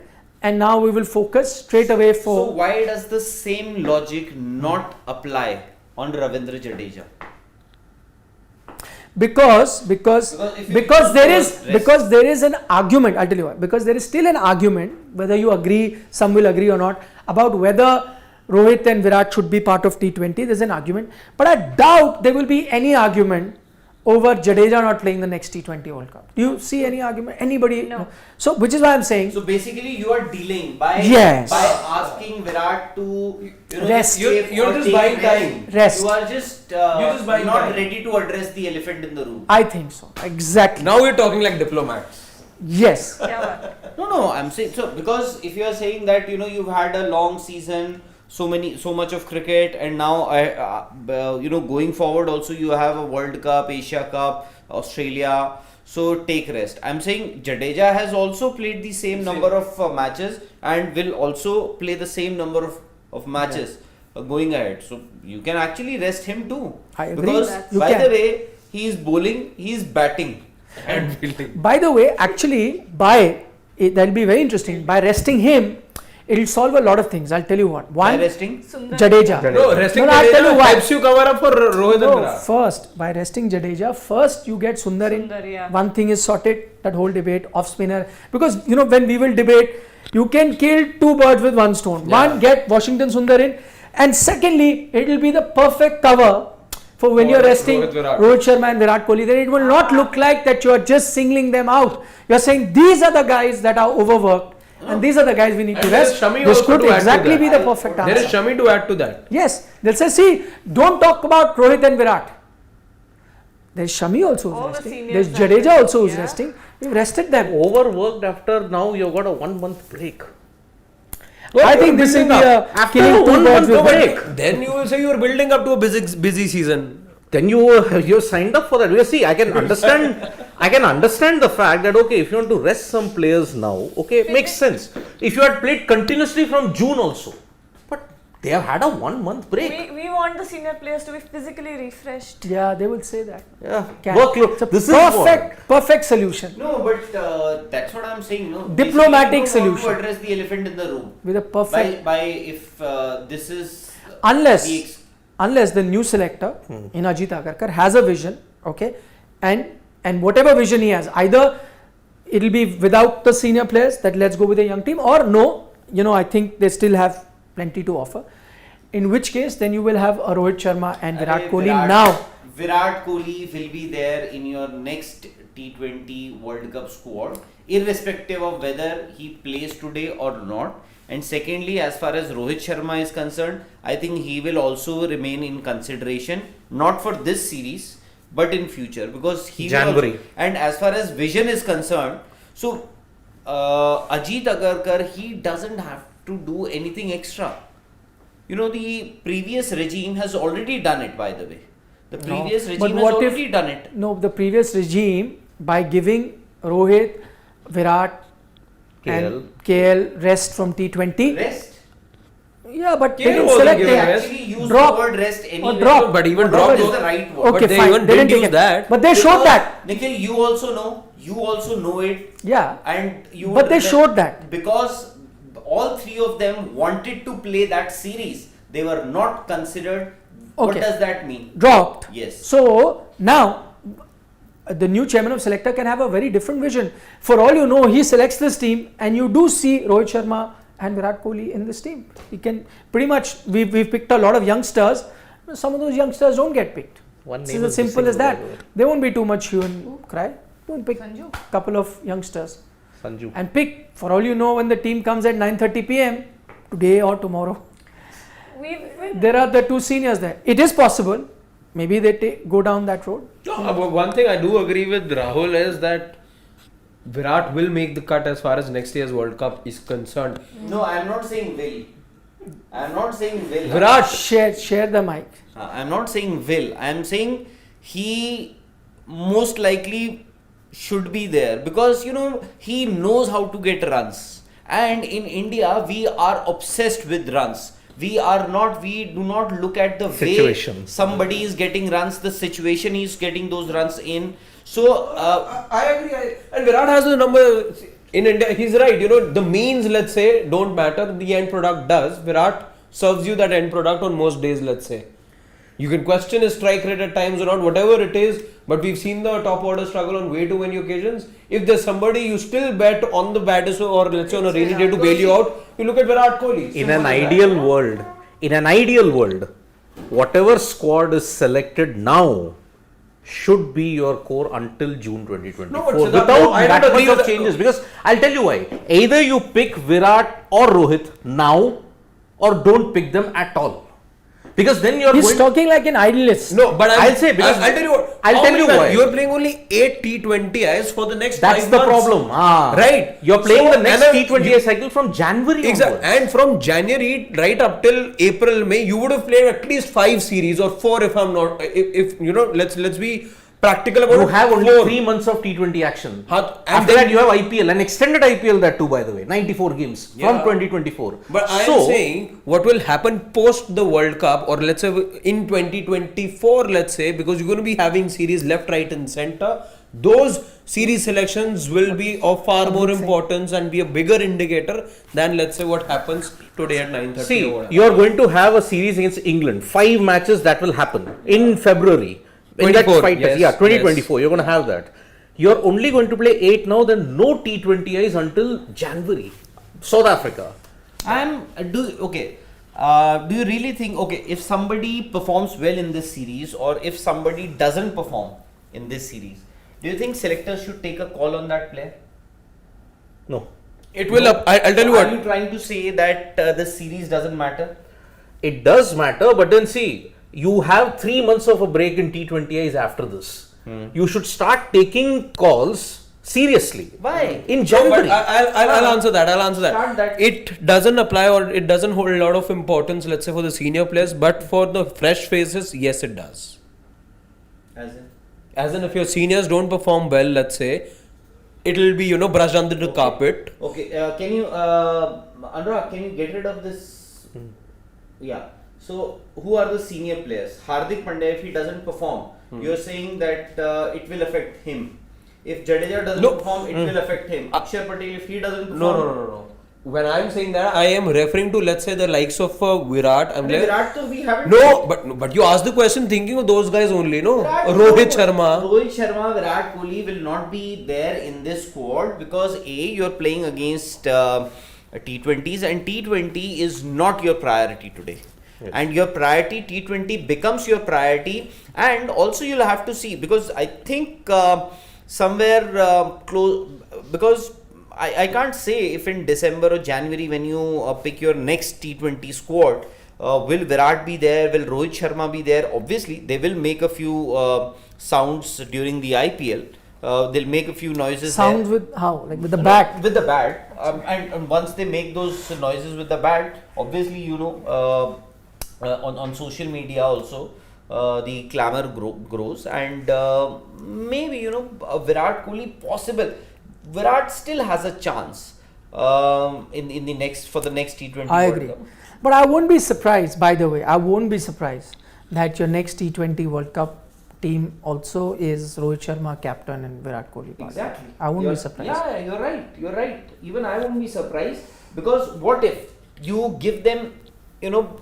Speaker 1: And now we will focus straight away
Speaker 5: So
Speaker 1: for.
Speaker 5: why does the same logic not apply on Ravindra Jadeja?
Speaker 1: Because
Speaker 5: if you
Speaker 1: there is an argument. I'll tell you why. Because there is still an argument, whether you agree, some will agree or not, about whether Rohit and Virat should be part of T20. There's an argument, but I doubt there will be any argument over Jadeja not playing the next T20 World Cup. Do you see any argument? Anybody?
Speaker 4: No.
Speaker 1: So which is why I'm saying.
Speaker 5: So basically, you are dealing by
Speaker 1: Yes.
Speaker 5: by asking Virat to
Speaker 1: Rest.
Speaker 3: You're just buying time.
Speaker 1: Rest.
Speaker 5: You are just
Speaker 3: just buying
Speaker 5: not
Speaker 3: time.
Speaker 5: ready to address the elephant in the room.
Speaker 1: I think so. Exactly.
Speaker 3: Now we're talking like diplomats.
Speaker 1: Yes.
Speaker 4: क्या बात है?
Speaker 5: No, I'm saying so because if you are saying that you've had a long season, so much of cricket, and now going forward also you have a World Cup, Asia Cup, Australia. So take rest. I'm saying Jadeja has also played the same number of matches and will also play the same number of matches going ahead. So you can actually rest him too.
Speaker 1: I agree.
Speaker 5: Because
Speaker 1: You
Speaker 5: by
Speaker 1: can.
Speaker 5: the way, he is bowling, he is batting.
Speaker 3: And fielding.
Speaker 1: By the way, actually, that'll be very interesting. By resting him, it'll solve a lot of things. I'll tell you what.
Speaker 5: By
Speaker 1: One,
Speaker 5: resting.
Speaker 4: Sundar.
Speaker 1: Jadeja.
Speaker 3: No, resting
Speaker 1: No, I'll tell you
Speaker 3: Jadeja
Speaker 1: why.
Speaker 3: helps you cover up for Rohit and
Speaker 1: No,
Speaker 3: Virat.
Speaker 1: first, by resting Jadeja, first you get Sundar in.
Speaker 4: Sundar, yeah.
Speaker 1: One thing is sorted, that whole debate, off spinner. Because, when we will debate, you can kill two birds with one stone.
Speaker 3: Yeah.
Speaker 1: One, get Washington Sundar in. And secondly, it will be the perfect cover for when
Speaker 3: For
Speaker 1: you're resting
Speaker 3: Rohit, Virat.
Speaker 1: Rohit Sharma and Virat Kohli. Then it will not look like that you are just singling them out. You're saying these are the guys that are overworked. And these are the guys we need to
Speaker 3: And there's
Speaker 1: rest.
Speaker 3: Shami
Speaker 1: This
Speaker 3: also
Speaker 1: could
Speaker 3: to add to
Speaker 1: exactly
Speaker 3: that.
Speaker 1: be the perfect answer.
Speaker 3: There is Shami to add to that.
Speaker 1: Yes, they'll say, see, don't talk about Rohit and Virat. There's Shami also
Speaker 4: All
Speaker 1: who's
Speaker 4: the
Speaker 1: resting.
Speaker 4: seniors
Speaker 1: There's
Speaker 4: are
Speaker 1: Jadeja
Speaker 4: resting,
Speaker 1: also who's
Speaker 4: yeah.
Speaker 1: resting. We've rested them.
Speaker 2: Overworked after now you've got a 1 month break.
Speaker 1: I think this will be a
Speaker 2: After
Speaker 1: killing
Speaker 2: a
Speaker 1: two
Speaker 2: 1
Speaker 1: birds
Speaker 2: month
Speaker 1: with one
Speaker 2: break.
Speaker 1: stone.
Speaker 3: Then you will say you are building up to a busy season.
Speaker 2: Then you signed up for that. Because see, I can understand the fact that okay, if you want to rest some players now, okay, it makes sense. If you had played continuously from June also, but they have had a 1 month break.
Speaker 4: We want the senior players to be physically refreshed.
Speaker 1: Yeah, they will say that.
Speaker 2: Yeah,
Speaker 1: Can.
Speaker 2: workload.
Speaker 1: It's a
Speaker 2: This is what.
Speaker 1: perfect solution.
Speaker 5: No, but that's what I'm saying. No,
Speaker 1: Diplomatic
Speaker 5: Basically, you don't want
Speaker 1: solution.
Speaker 5: to address the elephant in the room.
Speaker 1: With a perfect,
Speaker 5: By if this is
Speaker 1: unless the new selector in AajTak has a vision, okay, and whatever vision he has, either it'll be without the senior players, that let's go with a young team, or no, I think they still have plenty to offer. In which case, then you will have a Rohit Sharma and Virat Kohli now.
Speaker 5: Virat Kohli will be there in your next T20 World Cup squad, irrespective of whether he plays today or not. And secondly, as far as Rohit Sharma is concerned, I think he will also remain in consideration, not for this series, but in future, because he
Speaker 2: January.
Speaker 5: will also, and as far as vision is concerned, so Ajit Agarkar, he doesn't have to do anything extra. The previous regime has already done it, by the way. The previous
Speaker 1: But
Speaker 5: regime has
Speaker 1: what if-
Speaker 5: already done it.
Speaker 1: No, the previous regime, by giving Rohit, Virat, and KL rest from T20.
Speaker 5: Rest.
Speaker 1: Yeah, but they
Speaker 3: KL
Speaker 1: didn't
Speaker 3: wasn't
Speaker 1: select
Speaker 3: given
Speaker 5: They
Speaker 1: them.
Speaker 3: rest.
Speaker 5: actually use
Speaker 1: Drop.
Speaker 5: the word rest anyway.
Speaker 1: drop.
Speaker 3: But even
Speaker 5: Whatever
Speaker 3: drop
Speaker 5: is the right word.
Speaker 1: Okay,
Speaker 3: But they
Speaker 1: fine.
Speaker 3: even
Speaker 1: They didn't
Speaker 3: didn't
Speaker 1: take
Speaker 3: use
Speaker 1: it.
Speaker 3: that.
Speaker 1: But they showed that.
Speaker 5: Nikhil, you also know it,
Speaker 1: Yeah.
Speaker 5: and you.
Speaker 1: But they showed that.
Speaker 5: because all three of them wanted to play that series. They were not considered. What
Speaker 1: Okay.
Speaker 5: does that mean?
Speaker 1: Dropped.
Speaker 5: Yes.
Speaker 1: So now the new chairman of selector can have a very different vision. For all you know, he selects this team, and you do see Rohit Sharma and Virat Kohli in this team. He can pretty much. We've picked a lot of youngsters. Some of those youngsters don't get picked.
Speaker 2: One
Speaker 1: It's
Speaker 2: name
Speaker 1: as
Speaker 2: is
Speaker 1: simple
Speaker 2: missing
Speaker 1: as that.
Speaker 2: over there.
Speaker 1: There won't be too much hue and cry. Don't pick
Speaker 4: Sanju.
Speaker 1: a couple of youngsters
Speaker 2: Sanju.
Speaker 1: and pick. For all you know, when the team comes at 9:30 p.m. today or tomorrow, there are the two seniors there. It is possible. Maybe they go down that road.
Speaker 3: No, but one thing I do agree with Rahul is that Virat will make the cut as far as next year's World Cup is concerned.
Speaker 5: No, I am not saying will. I am not saying will.
Speaker 3: Virat,
Speaker 1: Share the mic.
Speaker 5: I am not saying will. I am saying he most likely should be there because he knows how to get runs. And in India, we are obsessed with runs. We do not look at the
Speaker 2: Situation.
Speaker 5: way somebody is getting runs, the situation he is getting those runs in. So,
Speaker 3: I agree. And Virat has the number in India. He's right. The means, let's say, don't matter. The end product does. Virat serves you that end product on most days, let's say. You can question his strike rate at times or not, whatever it is. But we've seen the top order struggle on way too many occasions. If there's somebody you still bet on the baddest or let's say on a rainy day to bail you out, you look at Virat Kohli.
Speaker 2: In an ideal world, whatever squad is selected now should be your core until June 2024
Speaker 3: No, but Siddharth,
Speaker 2: without
Speaker 3: no, I
Speaker 2: that
Speaker 3: don't
Speaker 2: much
Speaker 3: agree
Speaker 2: of
Speaker 3: with
Speaker 2: changes. Because I'll tell you why. Either you pick Virat or Rohit now, or don't pick them at all. Because then you're
Speaker 1: He's
Speaker 2: going.
Speaker 1: talking like an idealist.
Speaker 3: No, but
Speaker 2: I'll say because
Speaker 3: I'll tell you what.
Speaker 2: I'll
Speaker 3: how
Speaker 2: tell
Speaker 3: many
Speaker 2: you
Speaker 3: matches?
Speaker 2: why.
Speaker 3: You're playing only 8 T20Is for the next
Speaker 2: That's
Speaker 3: 5
Speaker 2: the
Speaker 3: months.
Speaker 2: problem.
Speaker 3: Right.
Speaker 2: You're playing
Speaker 3: So,
Speaker 2: the next
Speaker 3: and,
Speaker 2: T20I cycle from January
Speaker 3: Exactly.
Speaker 2: onwards.
Speaker 3: And from January right up till April, May, you would have played at least 5 series or 4 if I'm not. If you know, let's be practical about it.
Speaker 2: You have only
Speaker 3: 4.
Speaker 2: 3 months of T20 action.
Speaker 3: And
Speaker 2: After
Speaker 3: then-
Speaker 2: that, you have IPL, an extended IPL that too, by the way, 94 games from
Speaker 3: Yeah.
Speaker 2: 2024.
Speaker 3: But I am saying what will happen post the World Cup, or let's say in 2024, let's say, because you're going to be having series left, right, and center. Those series selections will be of far more importance and be a bigger indicator than, let's say, what happens today at 9:30.
Speaker 2: See,
Speaker 3: or whatever.
Speaker 2: you are going to have a series against England. 5 matches that will happen in February. In that
Speaker 3: 24,
Speaker 2: fight,
Speaker 3: yes,
Speaker 2: yeah, 2024. You're going to have that. You're only going to play 8 now. Then no T20Is until January. South Africa.
Speaker 5: Do you really think, okay, if somebody performs well in this series or if somebody doesn't perform in this series, do you think selectors should take a call on that player?
Speaker 2: No.
Speaker 3: It will. I'll tell you
Speaker 5: Are
Speaker 3: what.
Speaker 5: you trying to say that the series doesn't matter?
Speaker 2: It does matter, but then see, you have 3 months of a break in T20Is after this. You should start taking calls seriously.
Speaker 5: Why?
Speaker 2: In
Speaker 3: No,
Speaker 2: January.
Speaker 3: but I'll answer that.
Speaker 5: Start that.
Speaker 3: It doesn't apply, or it doesn't hold a lot of importance, let's say, for the senior players, but for the fresh faces, yes, it does. As in, if your seniors don't perform well, let's say, it'll be, brushed under the carpet.
Speaker 5: Okay, can you, Anurag, can you get rid of this? Yeah. So, who are the senior players? Hardik Pandya, if he doesn't perform, you're saying that it will affect him. If Jadeja doesn't perform, it will affect him. Akshar Patel, if he doesn't perform.
Speaker 3: No. When I'm saying that, I am referring to, let's say, the likes of Virat.
Speaker 5: Virat, so we haven't.
Speaker 3: No, but you asked the question thinking of those guys only, no? Rohit Sharma.
Speaker 5: Rohit Sharma, Virat Kohli will not be there in this squad because you're playing against T20s, and T20 is not your priority today. Yes. And your priority, T20 becomes your priority, and also you'll have to see, because I think somewhere close, because I can't say if in December or January when you pick your next T20 squad, will Virat be there, will Rohit Sharma be there? Obviously, they will make a few sounds during the IPL. They'll make a few noises.
Speaker 1: Sounds
Speaker 5: there.
Speaker 1: with how? Like with the bat?
Speaker 5: With the bat. And once they make those noises with the bat, obviously, on social media also, the clamor grows, and maybe, Virat Kohli possible. Virat still has a chance in the next T20
Speaker 1: I
Speaker 5: World
Speaker 1: agree.
Speaker 5: Cup.
Speaker 1: But I won't be surprised, by the way, I won't be surprised that your next T20 World Cup team also is Rohit Sharma captain and Virat Kohli part.
Speaker 5: Exactly.
Speaker 1: I won't be surprised.
Speaker 5: Yeah, you're right. Even I won't be surprised, because what if you give them,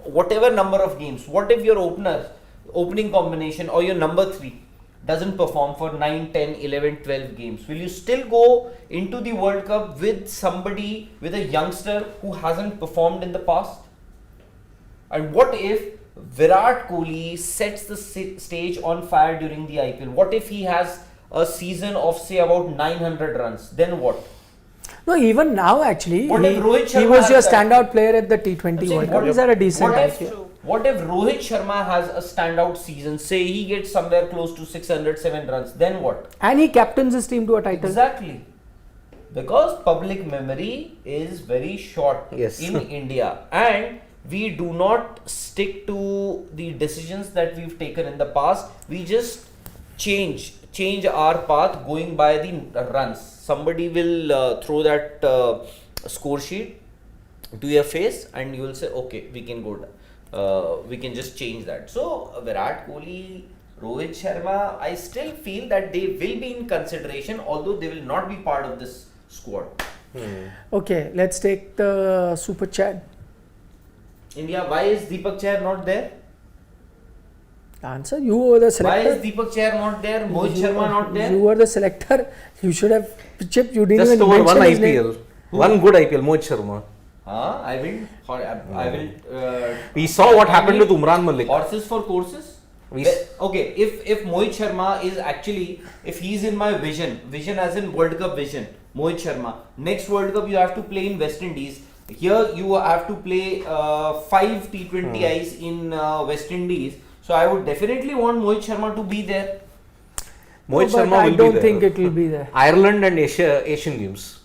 Speaker 5: whatever number of games, what if your opening combination or your number 3 doesn't perform for 9, 10, 11, 12 games? Will you still go into the World Cup with somebody, with a youngster who hasn't performed in the past? And what if Virat Kohli sets the stage on fire during the IPL? What if he has a season of, say, about 900 runs? Then what?
Speaker 1: No, even now actually,
Speaker 5: What if Rohit
Speaker 1: he
Speaker 5: Sharma
Speaker 1: was your
Speaker 5: has that?
Speaker 1: standout player at the T20 World Cup. He's had a decent IPL.
Speaker 5: What if Rohit Sharma has a standout season? Say he gets somewhere close to 607 runs. Then what?
Speaker 1: And he captains his team to a title.
Speaker 5: Exactly. Because public memory is very short in India, and we do not stick to the decisions that we've taken in the past. We just change our path going by the runs. Somebody will throw that score sheet to your face, and you will say, okay, we can go down. We can just change that. So Virat Kohli, Rohit Sharma, I still feel that they will be in consideration, although they will not be part of this squad.
Speaker 1: Okay, let's take the super chat.
Speaker 5: India, why is Deepak Chair not there?
Speaker 1: Answer, you were the
Speaker 5: Why
Speaker 1: selector.
Speaker 5: is Deepak Chair not there? Mohit Sharma not there?
Speaker 1: You were the selector. You should have chipped. You didn't
Speaker 2: Just
Speaker 1: even
Speaker 2: over one
Speaker 1: mention his name.
Speaker 2: IPL. One good IPL, Mohit Sharma.
Speaker 5: I will.
Speaker 2: We saw what happened with Umran Malik.
Speaker 5: Horses for courses? Okay, if Mohit Sharma is actually, if he's in my vision as in World Cup vision, Mohit Sharma, next World Cup you have to play in West Indies. Here you have to play 5 T20Is in West Indies. So I would definitely want Mohit Sharma to be there.
Speaker 2: Mohit
Speaker 1: But
Speaker 2: Sharma
Speaker 1: I
Speaker 2: will
Speaker 1: don't
Speaker 2: be there.
Speaker 1: think it will be there.
Speaker 2: Ireland and Asian Games.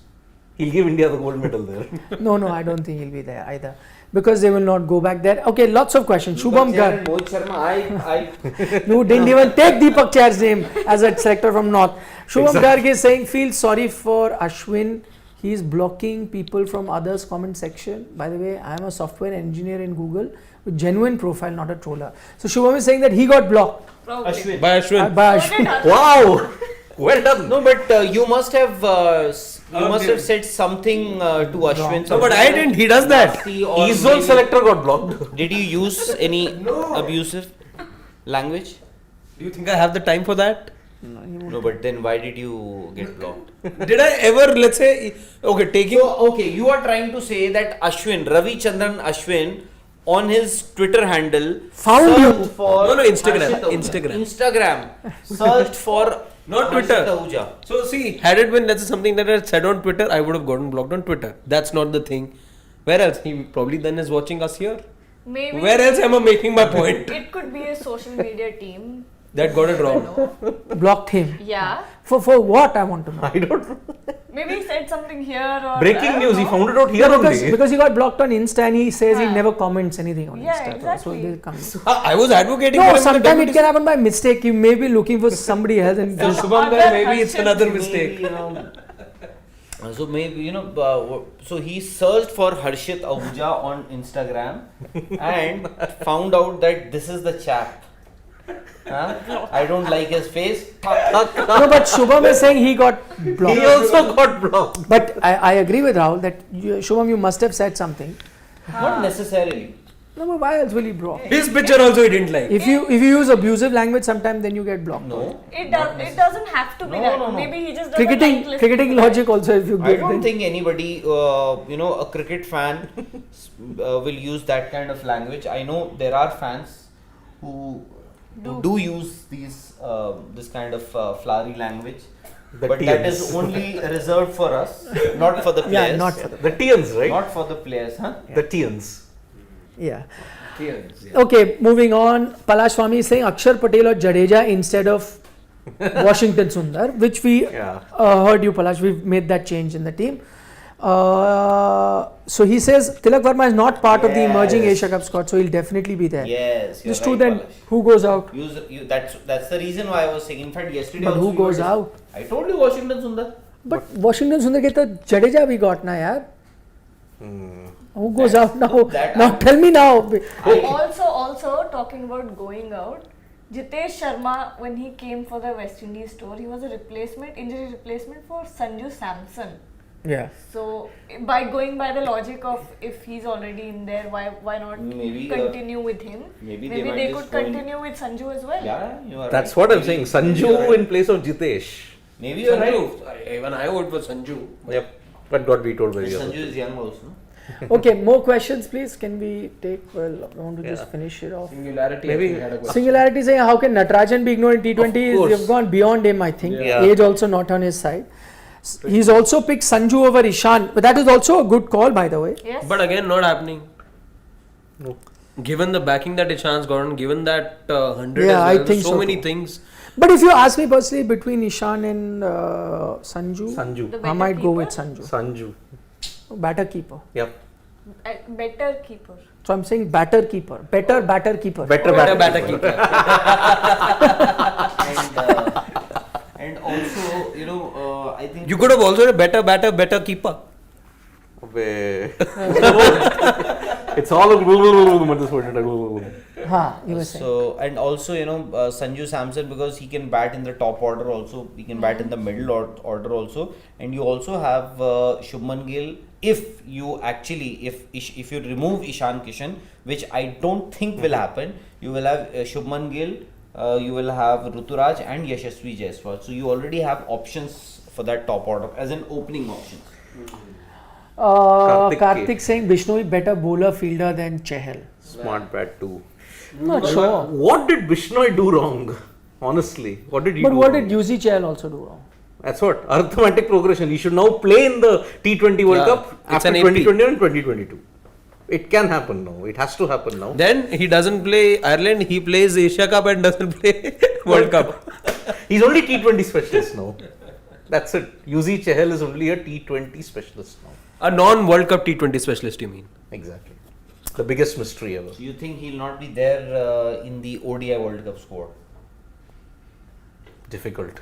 Speaker 2: He'll give India the gold medal there.
Speaker 1: No, I don't think he'll be there either. Because they will not go back there. Okay, lots of questions. Shubham Garg.
Speaker 5: Mohit Sharma, I
Speaker 1: You didn't even take Deepak Chair's name as a selector from North. Shubham Garg is saying, feel sorry for Ashwin. He's blocking people from others' comment section. By the way, I am a software engineer in Google with genuine profile, not a troller. So Shubham is saying that he got blocked
Speaker 4: Probably.
Speaker 5: Ashwin.
Speaker 3: By Ashwin.
Speaker 1: by
Speaker 4: So
Speaker 1: Ashwin.
Speaker 4: did Ashwin.
Speaker 2: Wow! Well done.
Speaker 5: No, but you must have said something to Ashwin.
Speaker 3: No, but I didn't. He does that.
Speaker 2: E-zone selector got blocked.
Speaker 5: Did you use any abusive language?
Speaker 3: Do you think I have the time for that?
Speaker 5: No, but then why did you get blocked?
Speaker 3: Did I ever, let's say, okay, taking.
Speaker 5: So, okay, you are trying to say that Ashwin, Ravi Chandran Ashwin, on his Twitter handle,
Speaker 1: Found
Speaker 5: searched
Speaker 1: you.
Speaker 5: for
Speaker 3: No, Instagram.
Speaker 5: Harshit Ahuja.
Speaker 3: Instagram.
Speaker 5: Searched for
Speaker 3: Not
Speaker 5: Harshit
Speaker 3: Twitter.
Speaker 5: Ahuja.
Speaker 3: So see, had it been let's say something that I had said on Twitter, I would have gotten blocked on Twitter. That's not the thing. Where else? He probably then is watching us here.
Speaker 4: Maybe
Speaker 3: Where else am I making my point?
Speaker 4: it could be a social media team.
Speaker 3: That got it wrong.
Speaker 1: Blocked him.
Speaker 4: Yeah.
Speaker 1: For what, I want to know.
Speaker 2: I don't know.
Speaker 4: Maybe he said something here or
Speaker 2: Breaking
Speaker 4: I
Speaker 2: news, he
Speaker 4: don't know.
Speaker 2: found it out here only.
Speaker 1: Because he got blocked on Insta and he says he
Speaker 4: Yeah.
Speaker 1: never comments anything on
Speaker 4: Yeah,
Speaker 1: Insta.
Speaker 4: exactly.
Speaker 1: So they come.
Speaker 3: I was advocating
Speaker 1: No,
Speaker 3: for him.
Speaker 1: sometimes it can happen by mistake. You may be looking for somebody else and
Speaker 3: So
Speaker 1: just
Speaker 3: Shubham
Speaker 4: Other
Speaker 3: Garg, maybe it's
Speaker 4: Harshit
Speaker 3: another
Speaker 4: maybe,
Speaker 3: mistake.
Speaker 5: So maybe so he searched for Harshit Ahuja on Instagram and found out that this is the chap. Huh? I don't like his face.
Speaker 1: No, but Shubham is saying he got blocked.
Speaker 2: He also got blocked.
Speaker 1: But I agree with Rahul that Shubham, you must have said something.
Speaker 5: Not necessarily.
Speaker 1: No, but why else will he block?
Speaker 3: His picture also he didn't like.
Speaker 1: If you use abusive language, sometimes then you get blocked.
Speaker 5: No.
Speaker 4: It doesn't have to be
Speaker 5: No,
Speaker 4: that.
Speaker 5: no, no.
Speaker 4: Maybe he just doesn't like listening
Speaker 1: Cricketing
Speaker 4: to that.
Speaker 1: logic also. If you
Speaker 5: I
Speaker 1: give
Speaker 5: don't
Speaker 1: them.
Speaker 5: think anybody, a cricket fan will use that kind of language. I know there are fans who do use this kind of flowery language.
Speaker 2: The
Speaker 5: But that
Speaker 2: TNs.
Speaker 5: is only reserved for us, not for the players.
Speaker 1: Yeah, not for the.
Speaker 2: The TNs, right?
Speaker 5: Not for the players, huh?
Speaker 2: The TNs.
Speaker 1: Yeah. Okay, moving on. Palash Swami is saying Akshar Patel or Jadeja instead of Washington Sundar, which we
Speaker 2: Yeah.
Speaker 1: heard you, Palash. We've made that change in the team. So he says Tilak Verma is not part of the emerging
Speaker 5: Yes.
Speaker 1: Asia Cup squad, so he'll definitely be there.
Speaker 5: Yes, you're
Speaker 1: Just two
Speaker 5: right,
Speaker 1: then,
Speaker 5: Palash.
Speaker 1: who goes out?
Speaker 5: That's the reason why I was saying. In fact, yesterday
Speaker 1: But
Speaker 5: also
Speaker 1: who
Speaker 5: we were
Speaker 1: goes
Speaker 5: dis-
Speaker 1: out?
Speaker 5: I told you Washington Sundar.
Speaker 1: But Washington Sundar ke to Jadeja we got na yaar. Who goes out now?
Speaker 5: that
Speaker 1: Now
Speaker 5: I-
Speaker 1: tell me now.
Speaker 4: Also talking about going out, Jitesh Sharma, when he came for the West Indies tour, he was a injury replacement for Sanju Samson.
Speaker 1: Yeah.
Speaker 4: So by going by the logic of if he's already in there, why not
Speaker 5: Maybe,
Speaker 4: continue with him?
Speaker 5: maybe
Speaker 4: Maybe
Speaker 5: they might
Speaker 4: they
Speaker 5: just
Speaker 4: could
Speaker 5: go in-
Speaker 4: continue with Sanju as well.
Speaker 5: Yeah, you are
Speaker 2: That's
Speaker 5: right.
Speaker 2: what I'm saying. Sanju in place of Jitesh.
Speaker 5: Maybe you're right.
Speaker 3: Sanju. Even I vote for Sanju.
Speaker 2: Yep. But got vetoed by the
Speaker 5: Sanju
Speaker 2: other.
Speaker 5: is young also.
Speaker 1: Okay, more questions, please. Can we take? Well, I want to just
Speaker 2: Yeah.
Speaker 1: finish it off.
Speaker 3: Singularity.
Speaker 2: Maybe-
Speaker 3: I think, had a question.
Speaker 1: Singularity saying how can Natarajan be ignored in T20?
Speaker 2: Of course.
Speaker 1: They've gone beyond him, I think.
Speaker 2: Yeah.
Speaker 1: Age also not on his side. He's also picked Sanju over Ishan, but that is also a good call, by the way.
Speaker 4: Yes.
Speaker 3: But again, not happening.
Speaker 2: No.
Speaker 3: Given the backing that Ishan's gotten, given that 100
Speaker 1: Yeah, I
Speaker 3: as well,
Speaker 1: think
Speaker 3: so
Speaker 1: so
Speaker 3: many
Speaker 1: too.
Speaker 3: things.
Speaker 1: But if you ask me personally, between Ishan and Sanju,
Speaker 2: Sanju.
Speaker 4: The
Speaker 1: I
Speaker 4: better
Speaker 1: might go
Speaker 4: keeper?
Speaker 1: with Sanju.
Speaker 2: Sanju.
Speaker 1: Batter keeper.
Speaker 2: Yep.
Speaker 4: Better keeper.
Speaker 1: So I'm saying batter keeper. Better batter keeper.
Speaker 2: Better
Speaker 3: Better
Speaker 2: batter
Speaker 3: batter
Speaker 2: keeper.
Speaker 3: keeper.
Speaker 5: And also, I think
Speaker 3: You could have also a better keeper.
Speaker 2: It's all at this point.
Speaker 1: Ha, you were saying.
Speaker 5: so, and also Sanju Samson, because he can bat in the top order also, he can bat in the middle order also, and you also have Shubman Gill. If you remove Ishan Kishan, which I don't think will happen, you will have Shubman Gill, you will have Ruturaj and Yashasvi Jaiswal. So you already have options for that top order as an opening option.
Speaker 1: Karthik saying Bishnoi better bowler fielder than Chahal.
Speaker 2: Smart bat too.
Speaker 1: I'm not sure.
Speaker 2: What did Bishnoi do wrong? Honestly, what did he
Speaker 1: But
Speaker 2: do
Speaker 1: what
Speaker 2: wrong?
Speaker 1: did Yuzi Chahal also do wrong?
Speaker 2: That's what arithmetic progression. He should now play in the T20 World
Speaker 3: Yeah,
Speaker 2: Cup
Speaker 3: it's
Speaker 2: after
Speaker 3: an AP.
Speaker 2: 2021 and 2022. It can happen now. It has to happen now.
Speaker 3: Then he doesn't play Ireland, he plays Asia Cup and doesn't play World Cup.
Speaker 2: He's only T20 specialist now. That's it. Yuzi Chahal is only a T20 specialist now.
Speaker 3: A non-World Cup T20 specialist, you mean?
Speaker 2: Exactly. The biggest mystery ever.
Speaker 5: So you think he'll not be there in the ODI World Cup squad?
Speaker 2: Difficult.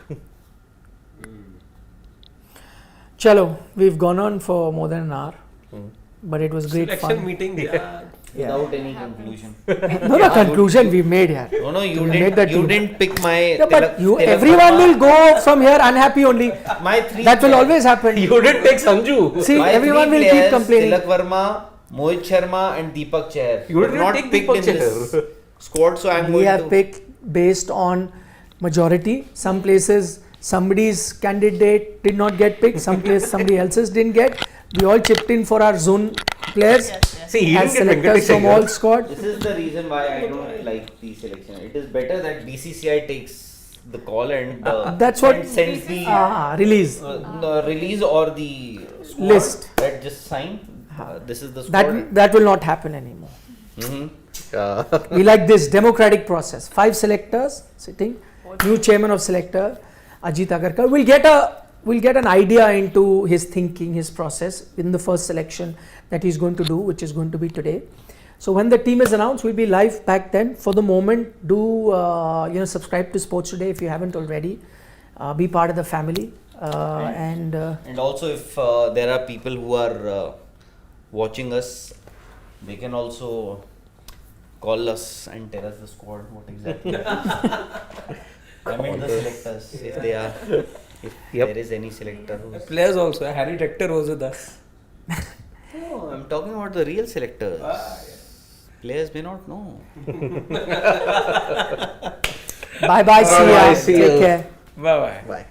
Speaker 1: Chalo, we've gone on for more than an hour, but it was great
Speaker 3: Selection
Speaker 1: fun.
Speaker 3: meeting. Yeah.
Speaker 5: Without any conclusion.
Speaker 1: No, conclusion we've made here.
Speaker 5: No, you
Speaker 1: We made the
Speaker 5: didn't. You
Speaker 1: team.
Speaker 5: didn't pick my.
Speaker 1: Yeah, but
Speaker 5: Tilak
Speaker 1: everyone
Speaker 5: Verma.
Speaker 1: will go from here unhappy only.
Speaker 5: My three.
Speaker 1: That will
Speaker 5: players-
Speaker 1: always happen.
Speaker 2: You didn't take Sanju.
Speaker 1: See,
Speaker 5: my
Speaker 1: everyone
Speaker 5: three
Speaker 1: will keep
Speaker 5: players,
Speaker 1: complaining.
Speaker 5: Tilak Verma, Mohit Sharma, and Deepak Chahar.
Speaker 2: You
Speaker 5: were
Speaker 2: didn't
Speaker 5: not
Speaker 2: take
Speaker 5: picked
Speaker 2: Deepak
Speaker 5: in this
Speaker 2: Chahar.
Speaker 5: squad, so I'm
Speaker 1: We
Speaker 5: going
Speaker 1: have
Speaker 5: to.
Speaker 1: picked based on majority. Some places somebody's candidate did not get picked. Some place somebody else's didn't get. We all chipped in for our zone players
Speaker 2: See, he
Speaker 1: as
Speaker 2: didn't get
Speaker 1: selectors from
Speaker 2: Venkatesh
Speaker 1: all
Speaker 2: Iyer.
Speaker 1: squad.
Speaker 5: This is the reason why I don't like the selection. It is better that BCCI takes the call and
Speaker 1: That's what-
Speaker 5: and sends the
Speaker 1: Release.
Speaker 5: the release or the squad
Speaker 1: List.
Speaker 5: that just sign. This is the squad.
Speaker 1: That will not happen anymore.
Speaker 5: Mhm.
Speaker 1: We like this democratic process. 5 selectors sitting, new chairman of selector, Ajit Agarkar. We'll get an idea into his thinking, his process in the first selection that he's going to do, which is going to be today. So when the team is announced, we'll be live back then. For the moment, do subscribe to Sports Today if you haven't already. Be part of the family. And
Speaker 5: And also, if there are people who are watching us, they can also call us and tell us the squad what exactly. I mean the selectors, if they are, if
Speaker 2: Yep.
Speaker 5: there is any selector who's.
Speaker 3: Players also. Harry Tector was with us.
Speaker 5: No, I'm talking about the real selectors. Players may not know.
Speaker 1: bye bye, see ya.
Speaker 2: Bye-bye, see
Speaker 1: Take
Speaker 2: you.
Speaker 1: care.
Speaker 3: Bye bye.
Speaker 2: Bye.